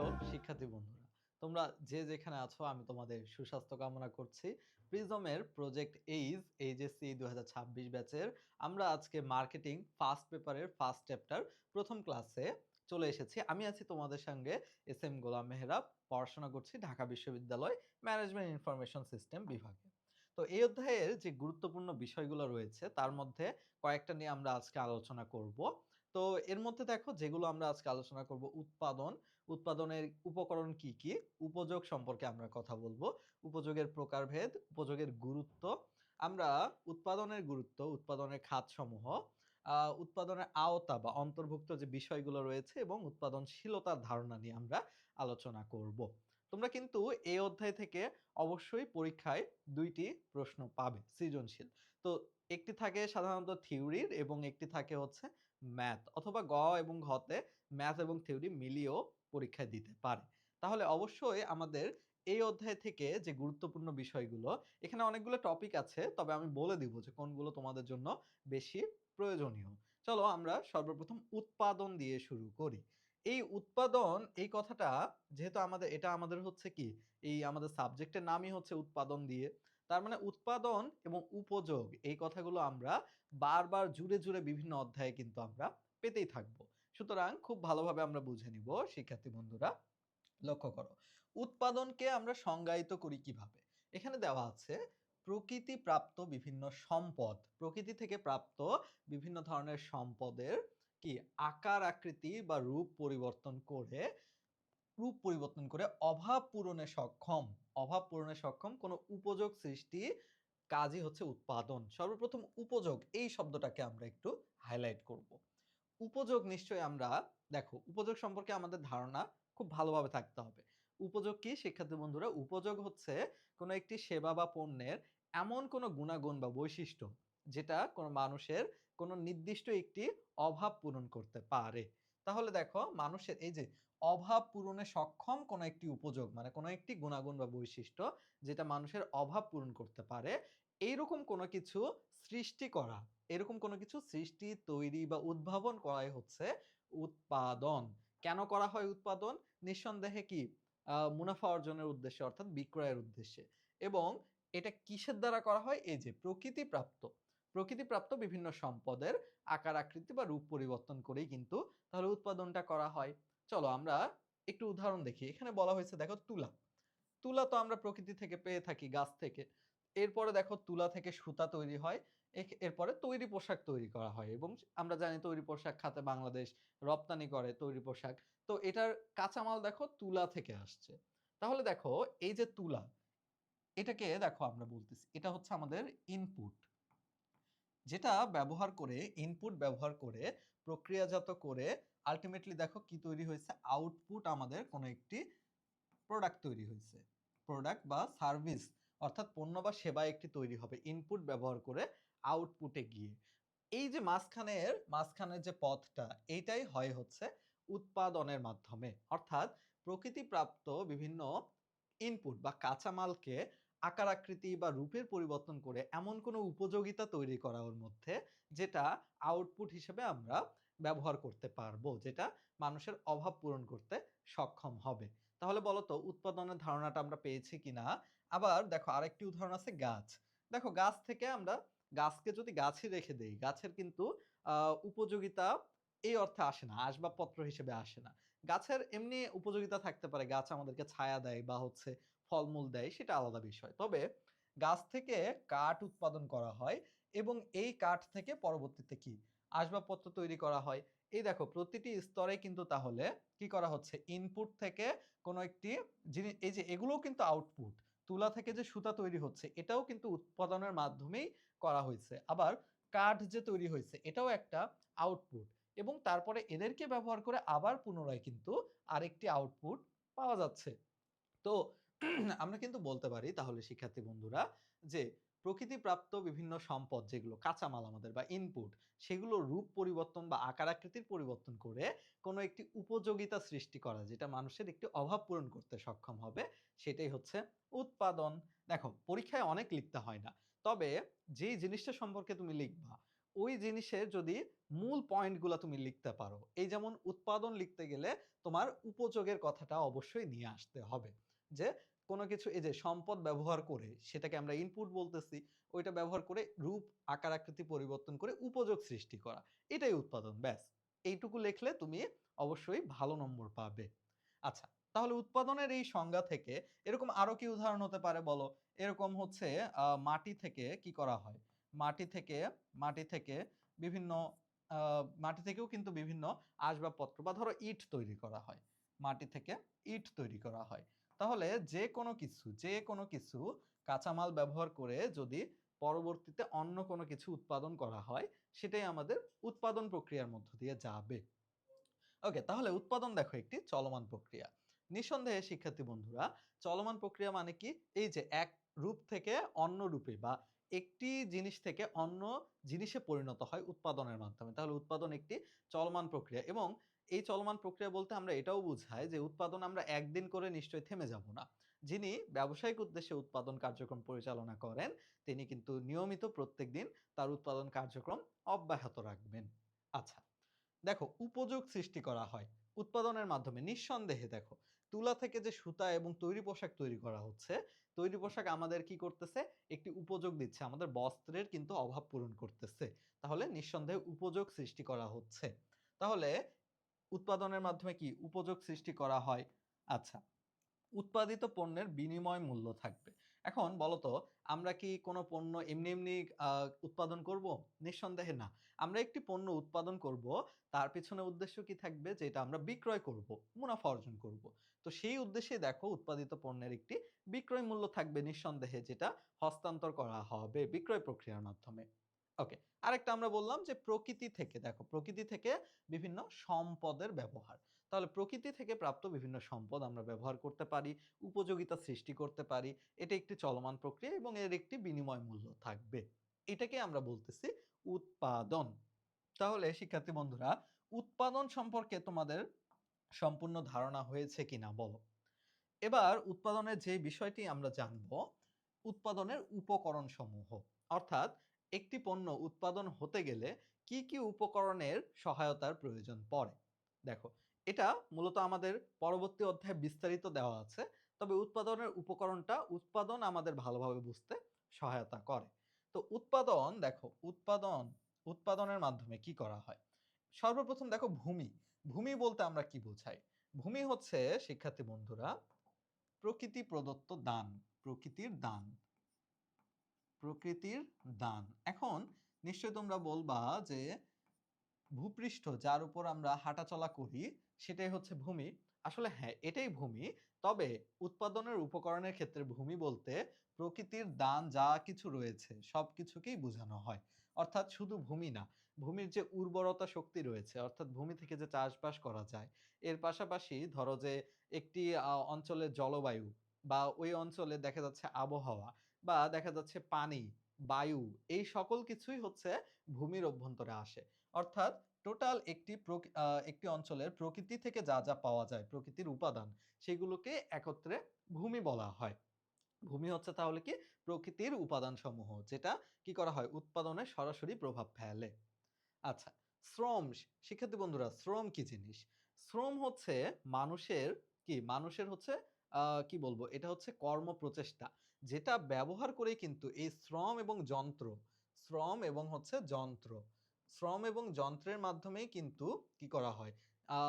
প্রিয় শিক্ষার্থী বন্ধুরা, তোমরা যে যেখানে আছো আমি তোমাদের সুস্বাস্থ্য কামনা করছি। প্রিজমের প্রজেক্ট এইচএসসি ২০২৬ ব্যাচের আমরা আজকে মার্কেটিং ফার্স্ট পেপারের ফার্স্ট চ্যাপ্টার প্রথম ক্লাসে চলে এসেছি। আমি আছি তোমাদের সঙ্গে এস এম গোলাম মেহরাব, পড়াশোনা করছি ঢাকা বিশ্ববিদ্যালয় ম্যানেজমেন্ট ইনফরমেশন সিস্টেম বিভাগে। তো এই অধ্যায়ের যে গুরুত্বপূর্ণ বিষয়গুলো রয়েছে তার মধ্যে কয়েকটা নিয়ে আমরা আজকে আলোচনা করব। তো এর মধ্যে দেখো যেগুলো আমরা আজকে আলোচনা করব উৎপাদন, উৎপাদনের উপকরণ কি, কি, উপযোগ সম্পর্কে আমরা কথা বলবো, উপযোগের প্রকারভেদ, উপযোগের গুরুত্ব, আমরা উৎপাদনের গুরুত্ব, উৎপাদনের খাতসমূহ, উৎপাদনের আওতা বা অন্তর্ভুক্ত যে বিষয়গুলো রয়েছে এবং উৎপাদনশীলতার ধারণা নিয়ে আমরা আলোচনা করব। তোমরা কিন্তু এই অধ্যায় থেকে অবশ্যই পরীক্ষায় ২ টি প্রশ্ন পাবে সৃজনশীল। তো একটি থাকে সাধারণত থিওরির এবং একটি থাকে হচ্ছে ম্যাথ, অথবা গ এবং ঘতে ম্যাথ এবং থিওরি মিলিয়েও পরীক্ষায় দিতে পারে। তাহলে অবশ্যই আমাদের এই অধ্যায় থেকে যে গুরুত্বপূর্ণ বিষয়গুলো, এখানে অনেকগুলো টপিক আছে, তবে আমি বলে দিব যে কোনগুলো তোমাদের জন্য বেশি প্রয়োজনীয়। চলো আমরা সর্বপ্রথম উৎপাদন দিয়ে শুরু করি। এই উৎপাদন এই কথাটা যেহেতু এটা আমাদের হচ্ছে কি, এই আমাদের সাবজেক্টের নামই হচ্ছে উৎপাদন দিয়ে। তার মানে উৎপাদন এবং উপযোগ এই কথাগুলো আমরা বারবার জুড়ে, জুড়ে বিভিন্ন অধ্যায়ে কিন্তু আমরা পেতেই থাকবো। সুতরাং খুব ভালোভাবে আমরা বুঝে নিব শিক্ষার্থী বন্ধুরা। লক্ষ্য করো, উৎপাদনকে আমরা সংজ্ঞায়িত করি কিভাবে? এখানে দেওয়া আছে প্রকৃতিপ্রাপ্ত বিভিন্ন সম্পদ, প্রকৃতি থেকে প্রাপ্ত বিভিন্ন ধরনের সম্পদের কি আকার আকৃতি বা রূপ পরিবর্তন করে অভাব পূরণে সক্ষম কোনো উপযোগ সৃষ্টি কাজই হচ্ছে উৎপাদন। সর্বপ্রথম উপযোগ এই শব্দটাকে আমরা একটু হাইলাইট করব। উপযোগ নিশ্চয়ই আমরা দেখো, উপযোগ সম্পর্কে আমাদের ধারণা খুব ভালোভাবে থাকতে হবে। উপযোগ কি শিক্ষার্থী বন্ধুরা? উপযোগ হচ্ছে কোনো একটি সেবা বা পণ্যের এমন কোনো গুণাগুণ বা বৈশিষ্ট্য যেটা কোনো মানুষের কোনো নির্দিষ্ট একটি অভাব পূরণ করতে পারে। তাহলে দেখো, মানুষের এই যে অভাব পূরণে সক্ষম কোনো একটি উপযোগ মানে কোনো একটি গুণাগুণ বা বৈশিষ্ট্য যেটা মানুষের অভাব পূরণ করতে পারে, এইরকম কোনো কিছু সৃষ্টি করা, এরকম কোনো কিছু সৃষ্টি, তৈরি বা উদ্ভাবন করাই হচ্ছে উৎপাদন। কেন করা হয় উৎপাদন? নিঃসন্দেহে কি মুনাফা অর্জনের উদ্দেশ্যে, অর্থাৎ বিক্রয়ের উদ্দেশ্যে। এবং এটা কিসের দ্বারা করা হয়? এই যে প্রকৃতিপ্রাপ্ত বিভিন্ন সম্পদের আকার আকৃতি বা রূপ পরিবর্তন করেই কিন্তু তাহলে উৎপাদনটা করা হয়। চলো আমরা একটু উদাহরণ দেখি। এখানে বলা হয়েছে দেখো তুলা। তুলা তো আমরা প্রকৃতি থেকে পেয়ে থাকি, গাছ থেকে। এরপরে দেখো তুলা থেকে সুতা তৈরি হয়। এরপরে তৈরি পোশাক তৈরি করা হয় এবং আমরা জানি তৈরি পোশাক খাতে বাংলাদেশ রপ্তানি করে তৈরি পোশাক। তো এটার কাঁচামাল দেখো তুলা থেকে আসছে। তাহলে দেখো এই যে তুলা, এটাকে দেখো আমরা বলতেছি এটা হচ্ছে আমাদের ইনপুট, যেটা ইনপুট ব্যবহার করে প্রক্রিয়াজাত করে আল্টিমেটলি দেখো কি তৈরি হয়েছে? আউটপুট আমাদের কোনো একটি প্রোডাক্ট তৈরি হয়েছে। প্রোডাক্ট বা সার্ভিস, অর্থাৎ পণ্য বা সেবা একটি তৈরি হবে ইনপুট ব্যবহার করে আউটপুটে গিয়ে। এই যে মাঝখানের যে পথটা, এইটাই হয় হচ্ছে উৎপাদনের মাধ্যমে। অর্থাৎ প্রকৃতিপ্রাপ্ত বিভিন্ন ইনপুট বা কাঁচামালকে আকার আকৃতি বা রূপের পরিবর্তন করে এমন কোনো উপযোগিতা তৈরি করা ওর মধ্যে, যেটা আউটপুট হিসেবে আমরা ব্যবহার করতে পারবো, যেটা মানুষের অভাব পূরণ করতে সক্ষম হবে। তাহলে বলো তো উৎপাদনের ধারণাটা আমরা পেয়েছি কিনা? আবার দেখো আরেকটি উদাহরণ আছে গাছ। দেখো গাছ থেকে আমরা গাছকে যদি গাছই রেখে দেই, গাছের কিন্তু উপযোগিতা এই অর্থে আসে না, আসবাবপত্র হিসেবে আসে না। গাছের এমনি উপযোগিতা থাকতে পারে, গাছ আমাদেরকে ছায়া দেয় বা হচ্ছে ফলমূল দেয়, সেটা আলাদা বিষয়। তবে গাছ থেকে কাঠ উৎপাদন করা হয় এবং এই কাঠ থেকে পরবর্তীতে কি আসবাবপত্র তৈরি করা হয়। এই দেখো প্রতিটি স্তরে কিন্তু তাহলে কি করা হচ্ছে? ইনপুট থেকে কোনো একটি জিনিস, এই যে এগুলোও কিন্তু আউটপুট। তুলা থেকে যে সুতা তৈরি হচ্ছে এটাও কিন্তু উৎপাদনের মাধ্যমেই করা হয়েছে। আবার কাঠ যে তৈরি হয়েছে এটাও একটা আউটপুট, এবং তারপরে এদেরকে ব্যবহার করে আবার পুনরায় কিন্তু আরেকটি আউটপুট পাওয়া যাচ্ছে। তো আমরা কিন্তু বলতে পারি তাহলে শিক্ষার্থী বন্ধুরা যে প্রকৃতিপ্রাপ্ত বিভিন্ন সম্পদ যেগুলো কাঁচামাল আমাদের বা ইনপুট, সেগুলো রূপ পরিবর্তন বা আকার আকৃতির পরিবর্তন করে কোনো একটি উপযোগিতা সৃষ্টি করা যেটা মানুষের একটি অভাব পূরণ করতে সক্ষম হবে, সেটাই হচ্ছে উৎপাদন। দেখো পরীক্ষায় অনেক লিখতে হয় না, তবে যেই জিনিসটা সম্পর্কে তুমি লিখবা ওই জিনিসের যদি মূল পয়েন্টগুলা তুমি লিখতে পারো। এই যেমন উৎপাদন লিখতে গেলে তোমার উপযোগের কথাটা অবশ্যই নিয়ে আসতে হবে। যে কোনো কিছু এই যে সম্পদ ব্যবহার করে সেটাকে আমরা ইনপুট বলতেছি, ওইটা ব্যবহার করে রূপ, আকার, আকৃতি পরিবর্তন করে উপযোগ সৃষ্টি করা। এটাই উৎপাদন, ব্যাস। এইটুকু লিখলে তুমি অবশ্যই ভালো নম্বর পাবে। আচ্ছা, তাহলে উৎপাদনের এই সংজ্ঞা থেকে এরকম আরো কি উদাহরণ হতে পারে বলো? এরকম হচ্ছে মাটি থেকে কি করা হয়? মাটি থেকে মাটি থেকে বিভিন্ন মাটি থেকেও কিন্তু বিভিন্ন আসবাবপত্র বা ধরো ইট তৈরি করা হয়। মাটি থেকে ইট তৈরি করা হয়। তাহলে যে কোনো কিছু কাঁচামাল ব্যবহার করে যদি পরবর্তীতে অন্য কোনো কিছু উৎপাদন করা হয়, সেটাই আমাদের উৎপাদন প্রক্রিয়ার মধ্য দিয়ে যাবে। ওকে, তাহলে উৎপাদন দেখো একটি চলমান প্রক্রিয়া। নিঃসন্দেহে শিক্ষার্থী বন্ধুরা, চলমান প্রক্রিয়া মানে কি? এই যে এক রূপ থেকে অন্য রূপে বা একটি জিনিস থেকে অন্য জিনিসে পরিণত হয় উৎপাদনের মাধ্যমে। তাহলে উৎপাদন একটি চলমান প্রক্রিয়া এবং এই চলমান প্রক্রিয়া বলতে আমরা এটাও বুঝাই যে উৎপাদন আমরা একদিন করে নিশ্চয়ই থেমে যাব না। যিনি ব্যবসায়িক উদ্দেশ্যে উৎপাদন কার্যক্রম পরিচালনা করেন, তিনি কিন্তু নিয়মিত প্রত্যেকদিন তার উৎপাদন কার্যক্রম অব্যাহত রাখবেন। আচ্ছা, দেখো উপযোগ সৃষ্টি করা হয় উৎপাদনের মাধ্যমে। নিঃসন্দেহে দেখো তুলা থেকে যে সুতা এবং তৈরি পোশাক তৈরি করা হচ্ছে, তৈরি পোশাক আমাদের কি করতেছে? একটি উপযোগ দিচ্ছে, আমাদের বস্ত্রের কিন্তু অভাব পূরণ করতেছে। তাহলে নিঃসন্দেহে উপযোগ সৃষ্টি করা হচ্ছে। তাহলে উৎপাদনের মাধ্যমে কি উপযোগ সৃষ্টি করা হয়? আচ্ছা, উৎপাদিত পণ্যের বিনিময় মূল্য থাকবে। এখন বলতো, আমরা কি কোনো পণ্য এমনি এমনি উৎপাদন করব? নিঃসন্দেহে না। আমরা একটি পণ্য উৎপাদন করব, তার পেছনে উদ্দেশ্য কি থাকবে? যে এটা আমরা বিক্রয় করব, মুনাফা অর্জন করব। তো সেই উদ্দেশ্যে দেখো উৎপাদিত পণ্যের একটি বিক্রয় মূল্য থাকবে নিঃসন্দেহে, যেটা হস্তান্তর করা হবে বিক্রয় প্রক্রিয়ার মাধ্যমে। ওকে, আরেকটা আমরা বললাম যে প্রকৃতি থেকে, দেখো প্রকৃতি থেকে বিভিন্ন সম্পদের ব্যবহার। তাহলে প্রকৃতি থেকে প্রাপ্ত বিভিন্ন সম্পদ আমরা ব্যবহার করতে পারি, উপযোগিতা সৃষ্টি করতে পারি। এটা একটি চলমান প্রক্রিয়া এবং এর একটি বিনিময় মূল্য থাকবে। এটাকে আমরা বলতেছি উৎপাদন। তাহলে শিক্ষার্থী বন্ধুরা, উৎপাদন সম্পর্কে তোমাদের সম্পূর্ণ ধারণা হয়েছে কিনা বলো? এবার উৎপাদনের যে বিষয়টি আমরা জানব, উৎপাদনের উপকরণ সমূহ। অর্থাৎ একটি পণ্য উৎপাদন হতে গেলে কি কি উপকরণের সহায়তার প্রয়োজন পড়ে। দেখো, এটা মূলত আমাদের পরবর্তী অধ্যায়ে বিস্তারিত দেওয়া আছে। তবে উৎপাদনের উপকরণটা উৎপাদন আমাদের ভালোভাবে বুঝতে সহায়তা করে। তো উৎপাদন দেখো, উৎপাদনের মাধ্যমে কি করা হয়? সর্বপ্রথম দেখো ভূমি। ভূমি বলতে আমরা কি বোঝাই? ভূমি হচ্ছে শিক্ষার্থী বন্ধুরা প্রকৃতি প্রদত্ত দান, প্রকৃতির দান, প্রকৃতির দান। এখন নিশ্চয়ই তোমরা বলবা যে ভূপৃষ্ঠ যার উপর আমরা হাঁটাচলা করি সেটাই হচ্ছে ভূমি। আসলে হ্যাঁ, এটাই ভূমি। তবে উৎপাদনের উপকরণের ক্ষেত্রে ভূমি বলতে প্রকৃতির দান যা কিছু রয়েছে সবকিছুকেই বোঝানো হয়। অর্থাৎ শুধু ভূমি না, ভূমির যে উর্বরতা শক্তি রয়েছে, অর্থাৎ ভূমি থেকে যে চাষবাস করা যায়, এর পাশাপাশি ধরো যে একটি অঞ্চলের জলবায়ু বা ওই অঞ্চলে দেখা যাচ্ছে আবহাওয়া বা দেখা যাচ্ছে পানি, বায়ু, এই সকল কিছুই হচ্ছে ভূমির অভ্যন্তরে আসে। অর্থাৎ টোটাল একটি অঞ্চলের প্রকৃতি থেকে যা যা পাওয়া যায়, প্রকৃতির উপাদান, সেগুলোকে একত্রে ভূমি বলা হয়। ভূমি হচ্ছে তাহলে কি? প্রকৃতির উপাদান সমূহ, যেটা কি করা হয়? উৎপাদনে সরাসরি প্রভাব ফেলে। আচ্ছা, শ্রম। শিক্ষার্থী বন্ধুরা, শ্রম কি জিনিস? শ্রম হচ্ছে মানুষের কি? মানুষের হচ্ছে কি বলবো? এটা হচ্ছে কর্ম প্রচেষ্টা। যেটা ব্যবহার করেই কিন্তু এই শ্রম এবং হচ্ছে যন্ত্র। শ্রম এবং যন্ত্রের মাধ্যমেই কিন্তু কি করা হয়? আ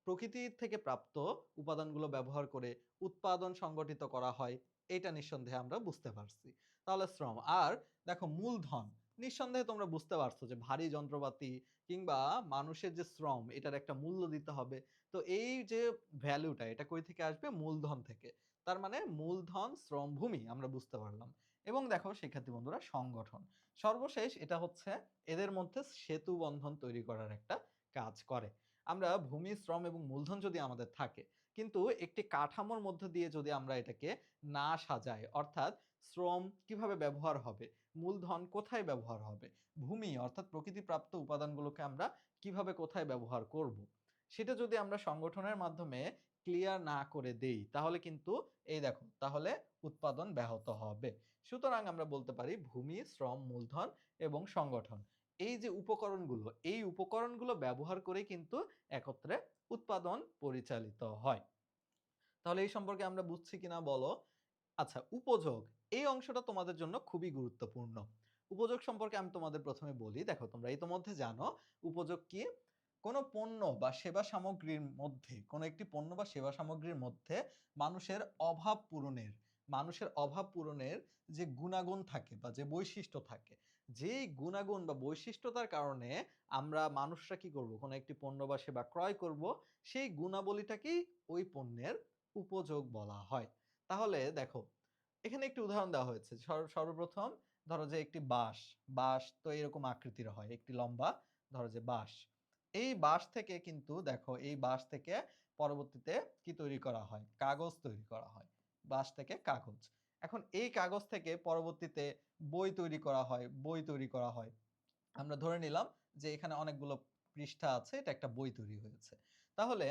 প্রকৃতি থেকে প্রাপ্ত উপাদানগুলো ব্যবহার করে উৎপাদন সংগঠিত করা হয়। এটা নিঃসন্দেহে আমরা বুঝতে পারছি। তাহলে শ্রম। আর দেখো মূলধন। নিঃসন্দেহে তোমরা বুঝতে পারছো যে ভারী যন্ত্রপাতি কিংবা মানুষের যে শ্রম, এটার একটা মূল্য দিতে হবে। তো এই যে ভ্যালুটা, এটা কই থেকে আসবে? মূলধন থেকে। তার মানে মূলধন, শ্রম, ভূমি আমরা বুঝতে পারলাম। এবং দেখো শিক্ষার্থী বন্ধুরা, সংগঠন। সর্বশেষ এটা হচ্ছে এদের মধ্যে সেতু বন্ধন তৈরি করার একটা কাজ করে। আমরা ভূমি, শ্রম এবং মূলধন যদি আমাদের থাকে, কিন্তু একটি কাঠামোর মধ্য দিয়ে যদি আমরা এটাকে না সাজাই, অর্থাৎ শ্রম কিভাবে ব্যবহার হবে, মূলধন কোথায় ব্যবহার হবে, ভূমি অর্থাৎ প্রকৃতিপ্রাপ্ত উপাদানগুলোকে আমরা কিভাবে কোথায় ব্যবহার করব, সেটা যদি আমরা সংগঠনের মাধ্যমে ক্লিয়ার না করে দেই, তাহলে কিন্তু এই দেখো, তাহলে উৎপাদন ব্যাহত হবে। সুতরাং আমরা বলতে পারি ভূমি, শ্রম, মূলধন এবং সংগঠন, এই যে উপকরণগুলো, এই উপকরণগুলো ব্যবহার করে কিন্তু একত্রে উৎপাদন পরিচালিত হয়। তাহলে এই সম্পর্কে আমরা বুঝছি কিনা বলো? আচ্ছা, উপযোগ এই অংশটা তোমাদের জন্য খুবই গুরুত্বপূর্ণ। উপযোগ সম্পর্কে আমি তোমাদের ১ম এ বলি। দেখো তোমরা ইতোমধ্যে জানো উপযোগ কি? কোন পণ্য বা সেবা সামগ্রীর মধ্যে, কোন একটি পণ্য বা সেবা সামগ্রীর মধ্যে মানুষের অভাব পূরণের, মানুষের অভাব পূরণের যে গুণাগুণ থাকে বা যে বৈশিষ্ট্য থাকে, যেই গুণাগুণ বা বৈশিষ্ট্যতার কারণে আমরা মানুষরা কি করব? কোন একটি পণ্য বা সেবা ক্রয় করব, সেই গুণাবলীটাকেই ওই পণ্যের উপযোগ বলা হয়। তাহলে দেখো এখানে একটি উদাহরণ দেওয়া হয়েছে। সর্বপ্রথম ধরো যে একটি বাঁশ, বাঁশ তো এরকম আকৃতির হয়। একটি লম্বা ধরো যে বাঁশ। এই বাঁশ থেকে কিন্তু দেখো এই বাঁশ থেকে পরবর্তীতে কি তৈরি করা হয়? কাগজ তৈরি করা হয়। বাঁশ থেকে কাগজ। এখন এই কাগজ থেকে পরবর্তীতে বই তৈরি করা হয়, বই তৈরি করা হয়। আমরা ধরে নিলাম যে এখানে অনেকগুলো পৃষ্ঠা আছে, এটা একটা বই তৈরি হয়েছে। তাহলে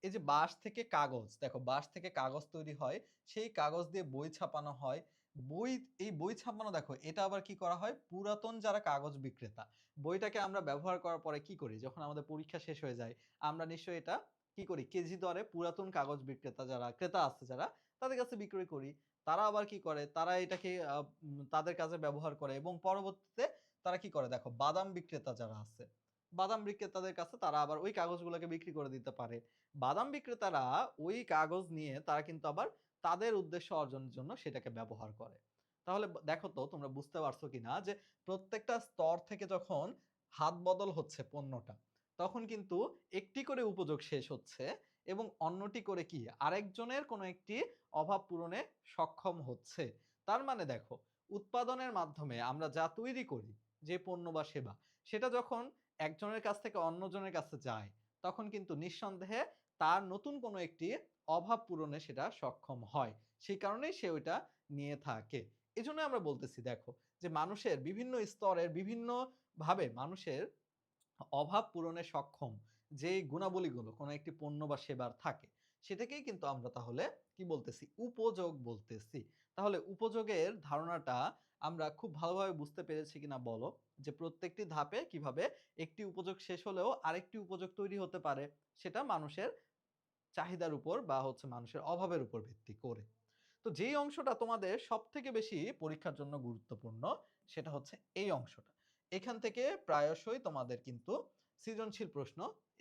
এই যে বাঁশ থেকে কাগজ, দেখো বাঁশ থেকে কাগজ তৈরি হয়, সেই কাগজ দিয়ে বই ছাপানো হয়। বই এই বই ছাপানো দেখো এটা আবার কি করা হয়? পুরাতন যারা কাগজ বিক্রেতা, বইটাকে আমরা ব্যবহার করার পরে কি করি? যখন আমাদের পরীক্ষা শেষ হয়ে যায়, আমরা নিশ্চয়ই এটা কি করি? কেজি দরে পুরাতন কাগজ বিক্রেতা যারা ক্রেতা আছে যারা, তাদের কাছে বিক্রয় করি। তারা আবার কি করে? তারা এটাকে তাদের কাজে ব্যবহার করে এবং পরবর্তীতে তারা কি করে দেখো বাদাম বিক্রেতা যারা আছে, বাদাম বিক্রেতাদের কাছে তারা আবার ওই কাগজগুলোকে বিক্রি করে দিতে পারে। বাদাম বিক্রেতারা ওই কাগজ নিয়ে তারা কিন্তু আবার তাদের উদ্দেশ্য অর্জনের জন্য সেটাকে ব্যবহার করে। তাহলে দেখো তো তোমরা বুঝতে পারছো কিনা যে প্রত্যেকটা স্তর থেকে যখন হাত বদল হচ্ছে পণ্যটা, তখন কিন্তু একটি করে উপযোগ শেষ হচ্ছে এবং অন্যটি করে কি আরেকজনের কোনো একটি অভাব পূরণে সক্ষম হচ্ছে। তার মানে দেখো উৎপাদনের মাধ্যমে আমরা যা তৈরি করি, যে পণ্য বা সেবা, সেটা যখন একজনের কাছ থেকে অন্যজনের কাছে যায়, তখন কিন্তু নিঃসন্দেহে তার নতুন কোনো একটি অভাব পূরণে সেটা সক্ষম হয়। সেই কারণেই সে ওইটা নিয়ে থাকে। এজন্য আমরা বলতেছি দেখো যে মানুষের বিভিন্ন স্তরের বিভিন্ন ভাবে মানুষের অভাব পূরণে সক্ষম যে গুণাবলীগুলো কোনো একটি পণ্য বা সেবার থাকে, সেটাকেই কিন্তু আমরা তাহলে কি বলতেছি? উপযোগ বলতেছি। তাহলে উপযোগের ধারণাটা আমরা খুব ভালোভাবে বুঝতে পেরেছি কিনা বলো? যে প্রত্যেকটি ধাপে কিভাবে একটি উপযোগ শেষ হলেও আরেকটি উপযোগ তৈরি হতে পারে, সেটা মানুষের চাহিদার উপর বা হচ্ছে মানুষের অভাবের উপর ভিত্তি করে। তো যেই অংশটা তোমাদের সবথেকে বেশি পরীক্ষার জন্য গুরুত্বপূর্ণ, সেটা হচ্ছে এই অংশটা। এখান থেকে প্রায়শই তোমাদের কিন্তু সৃজনশীল প্রশ্ন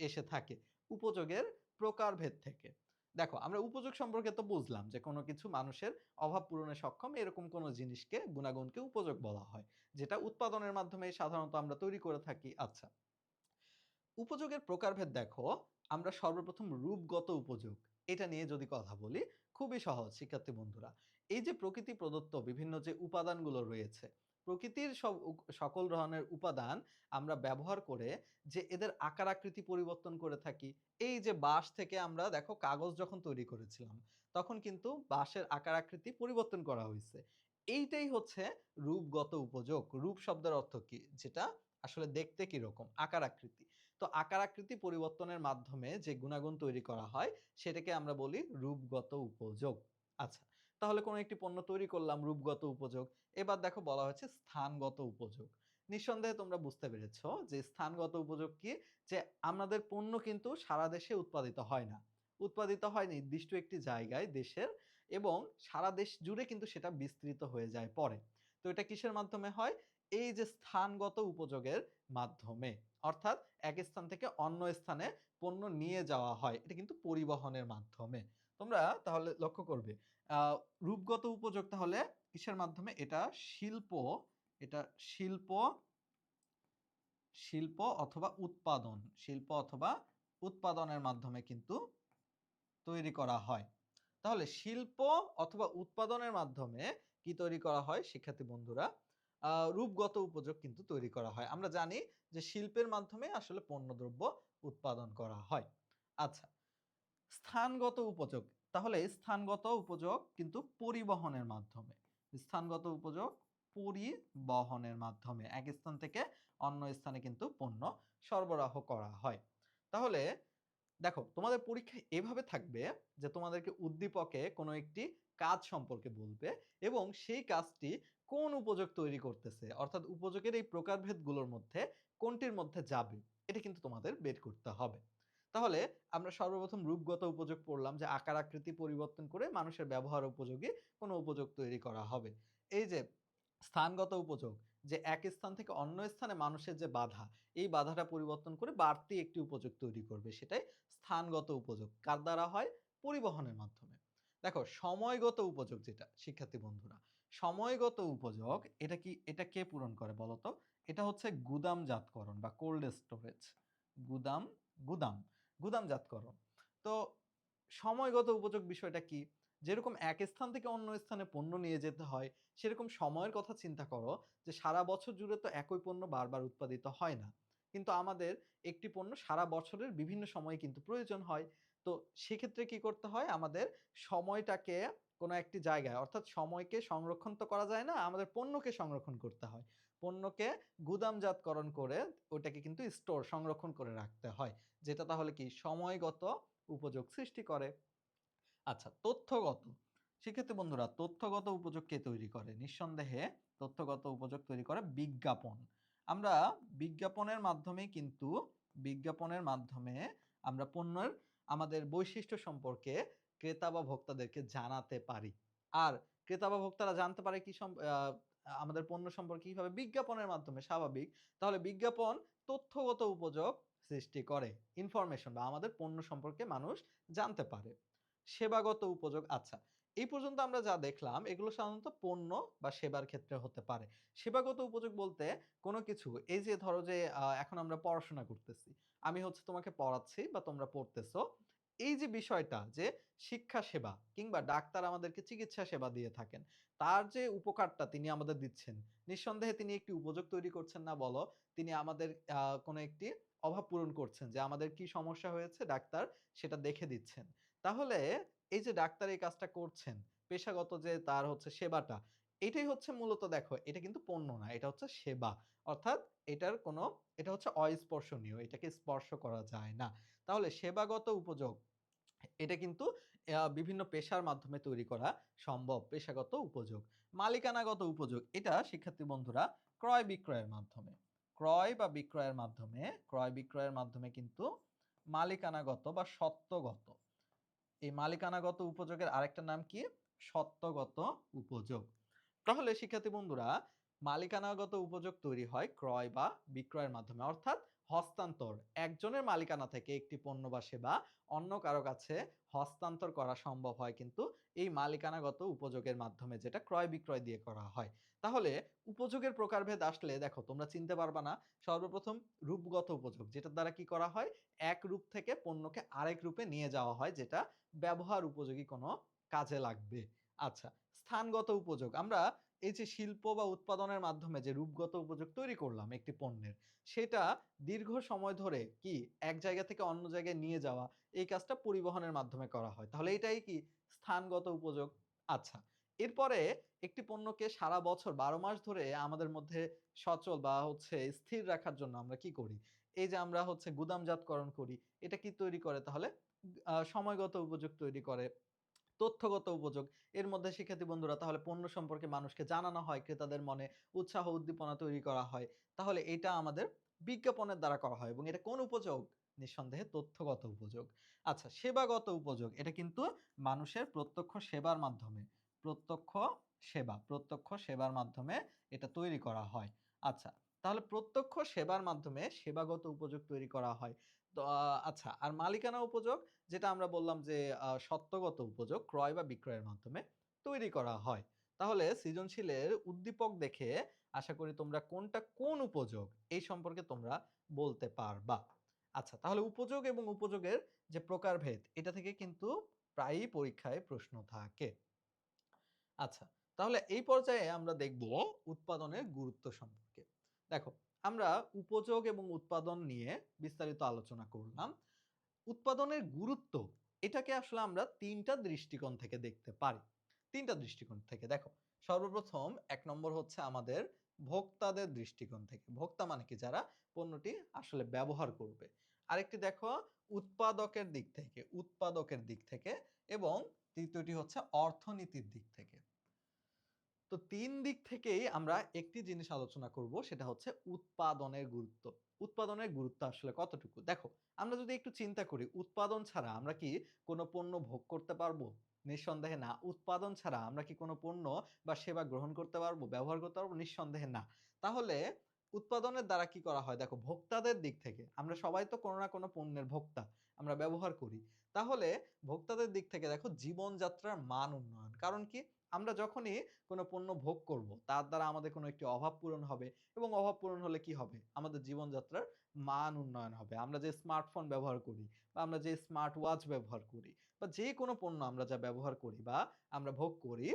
এসে থাকে উপযোগের প্রকারভেদ থেকে। দেখো আমরা উপযোগ সম্পর্কে তো বুঝলাম যে কোনো কিছু মানুষের অভাব পূরণে সক্ষম এরকম কোনো জিনিসকে, গুণাগুণকে উপযোগ বলা হয়, যেটা উৎপাদনের মাধ্যমে সাধারণত আমরা তৈরি করে থাকি। আচ্ছা, উপযোগের প্রকারভেদ দেখো, আমরা সর্বপ্রথম রূপগত উপযোগ এটা নিয়ে যদি কথা বলি, খুবই সহজ শিক্ষার্থী বন্ধুরা। এই যে প্রকৃতি প্রদত্ত বিভিন্ন যে উপাদানগুলো রয়েছে, প্রকৃতির সকল ধরনের উপাদান আমরা ব্যবহার করে যে এদের আকার আকৃতি পরিবর্তন করে থাকি। এই যে বাঁশ থেকে আমরা দেখো কাগজ যখন তৈরি করেছিলাম, তখন কিন্তু বাঁশের আকার আকৃতি পরিবর্তন করা হয়েছে। এইটাই হচ্ছে রূপগত উপযোগ। রূপ শব্দের অর্থ কি? যেটা আসলে দেখতে কিরকম আকার আকৃতি। তো আকার আকৃতি পরিবর্তনের মাধ্যমে যে গুণাগুণ তৈরি করা হয়, সেটাকে আমরা বলি রূপগত উপযোগ। আচ্ছা, তাহলে কোনো একটি পণ্য তৈরি করলাম রূপগত উপযোগ। এবার দেখো বলা হয়েছে স্থানগত উপযোগ। নিঃসন্দেহে তোমরা বুঝতে পেরেছ যে স্থানগত উপযোগ কি? যে আমাদের পণ্য কিন্তু সারা দেশে উৎপাদিত হয় না। উৎপাদিত হয় নির্দিষ্ট একটি জায়গায় দেশের, এবং সারা দেশ জুড়ে কিন্তু সেটা বিস্তৃত হয়ে যায় পরে। তো এটা কিসের মাধ্যমে হয়? এই যে স্থানগত উপযোগের মাধ্যমে। অর্থাৎ এক স্থান থেকে অন্য স্থানে পণ্য নিয়ে যাওয়া হয়। এটা কিন্তু পরিবহনের মাধ্যমে। তোমরা তাহলে লক্ষ্য করবে আ রূপগত উপযোগ তাহলে কিসের মাধ্যমে? এটা শিল্প, এটা শিল্প, শিল্প অথবা উৎপাদন, শিল্প অথবা উৎপাদনের মাধ্যমে কিন্তু তৈরি করা হয়। তাহলে শিল্প অথবা উৎপাদনের মাধ্যমে কি তৈরি করা হয় শিক্ষার্থী বন্ধুরা? রূপগত উপযোগ কিন্তু তৈরি করা হয়। আমরা জানি যে শিল্পের মাধ্যমে আসলে পণ্যদ্রব্য উৎপাদন করা হয়। আচ্ছা, স্থানগত উপযোগ। তাহলে স্থানগত উপযোগ কিন্তু পরিবহনের মাধ্যমে। স্থানগত উপযোগ পরিবহনের মাধ্যমে এক স্থান থেকে অন্য স্থানে কিন্তু পণ্য সরবরাহ করা হয়। তাহলে দেখো তোমাদের পরীক্ষায় এভাবে থাকবে যে তোমাদেরকে উদ্দীপকে কোনো একটি কাজ সম্পর্কে বলবে এবং সেই কাজটি কোন উপযোগ তৈরি করতেছে, অর্থাৎ উপযোগের এই প্রকারভেদগুলোর মধ্যে কোনটির মধ্যে যাবে, এটা কিন্তু তোমাদের বের করতে হবে। তাহলে আমরা সর্বপ্রথম রূপগত উপযোগ পড়লাম, যে আকার আকৃতি পরিবর্তন করে মানুষের ব্যবহার উপযোগী কোনো উপযোগ তৈরি করা হবে। এই যে স্থানগত উপযোগ, যে এক স্থান থেকে অন্য স্থানে মানুষের যে বাধা, এই বাধাটা পরিবর্তন করে বাড়তি একটি উপযোগ তৈরি করবে, সেটাই স্থানগত উপযোগ। কার দ্বারা হয়? পরিবহনের মাধ্যমে। দেখো সময়গত উপযোগ যেটা, শিক্ষার্থী বন্ধুরা, সময়গত উপযোগ এটা কি, এটা কে পূরণ করে বলতো? এটা হচ্ছে গুদামজাতকরণ বা কোল্ড স্টোরেজ। গুদাম গুদাম গুদামজাতকরণ। তো সময়গত উপযোগ বিষয়টা কি? যেরকম এক স্থান থেকে অন্য স্থানে পণ্য নিয়ে যেতে হয়, সেরকম সময়ের কথা চিন্তা করো, যে সারা বছর জুড়ে তো একই পণ্য বারবার উৎপাদিত হয় না। কিন্তু আমাদের একটি পণ্য সারা বছরের বিভিন্ন সময়ে কিন্তু প্রয়োজন হয়। তো সেক্ষেত্রে কি করতে হয়? আমাদের সময়টাকে কোনো একটি জায়গায়, অর্থাৎ সময়কে সংরক্ষণ তো করা যায় না, আমাদের পণ্যকে সংরক্ষণ করতে হয়। পণ্যকে গুদামজাতকরণ করে ওটাকে কিন্তু সংরক্ষণ করে রাখতে হয়। যেটা তাহলে কি সময়গত উপযোগ সৃষ্টি করে। আচ্ছা, তথ্যগত। শিক্ষার্থী বন্ধুরা, তথ্যগত উপযোগ কে তৈরি করে? নিঃসন্দেহে তথ্যগত উপযোগ তৈরি করে বিজ্ঞাপন। আমরা বিজ্ঞাপনের মাধ্যমে কিন্তু, বিজ্ঞাপনের মাধ্যমে আমরা পণ্যের আমাদের বৈশিষ্ট্য সম্পর্কে ক্রেতা বা ভোক্তাদেরকে জানাতে পারি। আর ক্রেতা বা ভোক্তারা জানতে পারে কি আমাদের পণ্য সম্পর্কে কিভাবে? বিজ্ঞাপনের মাধ্যমে, স্বাভাবিক। তাহলে বিজ্ঞাপন তথ্যগত উপযোগ সৃষ্টি করে। ইনফরমেশন বা আমাদের পণ্য সম্পর্কে মানুষ জানতে পারে। সেবাগত উপযোগ, আচ্ছা, এই পর্যন্ত আমরা যা দেখলাম এগুলো সাধারণত পণ্য বা সেবার ক্ষেত্রে হতে পারে। সেবাগত উপযোগ বলতে কোনো কিছু, এই যে ধরো যে এখন আমরা পড়াশোনা করতেছি, আমি হচ্ছে তোমাকে পড়াচ্ছি বা তোমরা পড়তেছো, এই যে বিষয়টা, যে শিক্ষা সেবা কিংবা ডাক্তার আমাদেরকে চিকিৎসা সেবা দিয়ে থাকেন, তার যে উপকারটা তিনি আমাদের দিচ্ছেন, নিঃসন্দেহে তিনি একটি উপযোগ তৈরি করছেন না বলো? তিনি আমাদের কোনো একটি অভাব পূরণ করছেন, যে আমাদের কি সমস্যা হয়েছে ডাক্তার সেটা দেখে দিচ্ছেন। তাহলে এই যে ডাক্তার এই কাজটা করছেন, পেশাগত যে তার হচ্ছে সেবাটা, এটাই হচ্ছে মূলত, দেখো এটা কিন্তু পণ্য না, এটা হচ্ছে সেবা। অর্থাৎ এটার কোনো, এটা হচ্ছে অস্পর্শনীয়, এটাকে স্পর্শ করা যায় না। তাহলে সেবাগত উপযোগ, এটা কিন্তু বিভিন্ন পেশার মাধ্যমে তৈরি করা সম্ভব, পেশাগত উপযোগ। মালিকানাগত উপযোগ, এটা শিক্ষার্থী বন্ধুরা ক্রয় বিক্রয়ের মাধ্যমে, ক্রয় বা বিক্রয়ের মাধ্যমে, ক্রয় বিক্রয়ের মাধ্যমে কিন্তু মালিকানাগত বা সত্ত্বগত, এই মালিকানাগত উপযোগের আরেকটা নাম কি? সত্ত্বগত উপযোগ। তাহলে শিক্ষার্থী বন্ধুরা, মালিকানাগত উপযোগ তৈরি হয় ক্রয় বা বিক্রয়ের মাধ্যমে, অর্থাৎ হস্তান্তর। একজনের মালিকানা থেকে একটি পণ্য বা সেবা অন্য কারো কাছে হস্তান্তর করা সম্ভব হয় কিন্তু এই মালিকানাগত উপযোগের মাধ্যমে, যেটা ক্রয় বিক্রয় দিয়ে করা হয়। তাহলে উপযোগের প্রকারভেদ আসলে দেখো তোমরা চিনতে পারবা না। সর্বপ্রথম রূপগত উপযোগ, যেটার দ্বারা কি করা হয়? এক রূপ থেকে পণ্যকে আরেক রূপে নিয়ে যাওয়া হয়, যেটা ব্যবহার উপযোগী কোনো কাজে লাগবে। আচ্ছা, স্থানগত উপযোগ, আমরা এই যে শিল্প বা উৎপাদনের মাধ্যমে যে রূপগত উপযোগ তৈরি করলাম একটি পণ্যের, সেটা দীর্ঘ সময় ধরে কি এক জায়গা থেকে অন্য জায়গায় নিয়ে যাওয়া, এই কাজটা পরিবহনের মাধ্যমে করা হয়। তাহলে এটাই কি? স্থানগত উপযোগ। আচ্ছা, এরপরে একটি পণ্যকে সারা বছর ১২ মাস ধরে আমাদের মধ্যে সচল বা হচ্ছে স্থির রাখার জন্য আমরা কি করি? এই যে আমরা হচ্ছে গুদামজাতকরণ করি, এটা কি তৈরি করে? তাহলে সময়গত উপযোগ তৈরি করে। তথ্যগত উপযোগ, এর মধ্যে শিক্ষার্থী বন্ধুরা তাহলে পণ্য সম্পর্কে মানুষকে জানানো হয়, ক্রেতাদের মনে উৎসাহ উদ্দীপনা তৈরি করা হয়। তাহলে এটা আমাদের বিজ্ঞাপনের দ্বারা করা হয় এবং এটা কোন উপযোগ? নিঃসন্দেহে তথ্যগত উপযোগ। আচ্ছা, সেবাগত উপযোগ, এটা কিন্তু মানুষের প্রত্যক্ষ সেবার মাধ্যমে, প্রত্যক্ষ প্রত্যক্ষ সেবার মাধ্যমে এটা তৈরি করা হয়। আচ্ছা, তাহলে প্রত্যক্ষ সেবার মাধ্যমে সেবাগত উপযোগ তৈরি করা হয়। তো আচ্ছা, আর মালিকানা উপযোগ, যেটা আমরা বললাম যে সত্ত্বগত উপযোগ ক্রয় বা বিক্রয়ের মাধ্যমে তৈরি করা হয়। তাহলে সৃজনশীলের উদ্দীপক দেখে আশা করি তোমরা কোনটা কোন উপযোগ এই সম্পর্কে তোমরা বলতে পারবা। আচ্ছা, তাহলে উপযোগ এবং উপযোগের যে প্রকারভেদ, এটা থেকে কিন্তু প্রায়ই পরীক্ষায় প্রশ্ন থাকে। আচ্ছা, তাহলে এই পর্যায়ে আমরা দেখব উৎপাদনের গুরুত্ব সম্পর্কে। দেখো, আমরা উপযোগ এবং উৎপাদন নিয়ে বিস্তারিত আলোচনা করলাম। উৎপাদনের গুরুত্ব, এটাকে আসলে আমরা ৩ টা দৃষ্টিকোণ থেকে দেখতে পারি। ৩ টা দৃষ্টিকোণ থেকে দেখো। সর্বপ্রথম ১ নম্বর হচ্ছে আমাদের ভোক্তাদের দৃষ্টিকোণ থেকে। ভোক্তা মানে কি? যারা পণ্যটি আসলে ব্যবহার করবে। আরেকটি দেখো উৎপাদকের দিক থেকে, উৎপাদকের দিক থেকে, এবং তৃতীয়টি হচ্ছে অর্থনীতির দিক থেকে। তো ৩ দিক থেকেই আমরা একটি জিনিস আলোচনা করব, সেটা হচ্ছে উৎপাদনের গুরুত্ব। উৎপাদনের গুরুত্ব আসলে কতটুকু? দেখো, আমরা যদি একটু চিন্তা করি, উৎপাদন ছাড়া আমরা কি কোনো পণ্য ভোগ করতে পারবো? নিঃসন্দেহে না। উৎপাদন ছাড়া আমরা কি কোনো পণ্য বা সেবা গ্রহণ করতে পারবো, ব্যবহার করতে পারবো? নিঃসন্দেহে না। তাহলে উৎপাদনের দ্বারা কি করা হয়? দেখো, ভোক্তাদের দিক থেকে আমরা সবাই তো কোনো না কোনো পণ্যের ভোক্তা, আমরা ব্যবহার করি। তাহলে ভোক্তাদের দিক থেকে দেখো জীবনযাত্রার মান উন্নয়ন। কারণ কি? আমরা যখনই কোনো পণ্য ভোগ করব, তার দ্বারা আমাদের কোনো একটি অভাব পূরণ হবে এবং অভাব পূরণ হলে কি হবে? আমাদের জীবনযাত্রার মান উন্নয়ন হবে। আমরা যে স্মার্টফোন ব্যবহার করি বা আমরা যে স্মার্ট ওয়াচ ব্যবহার করি বা যেকোনো পণ্য আমরা যা ব্যবহার করি বা আমরা ভোগ করি,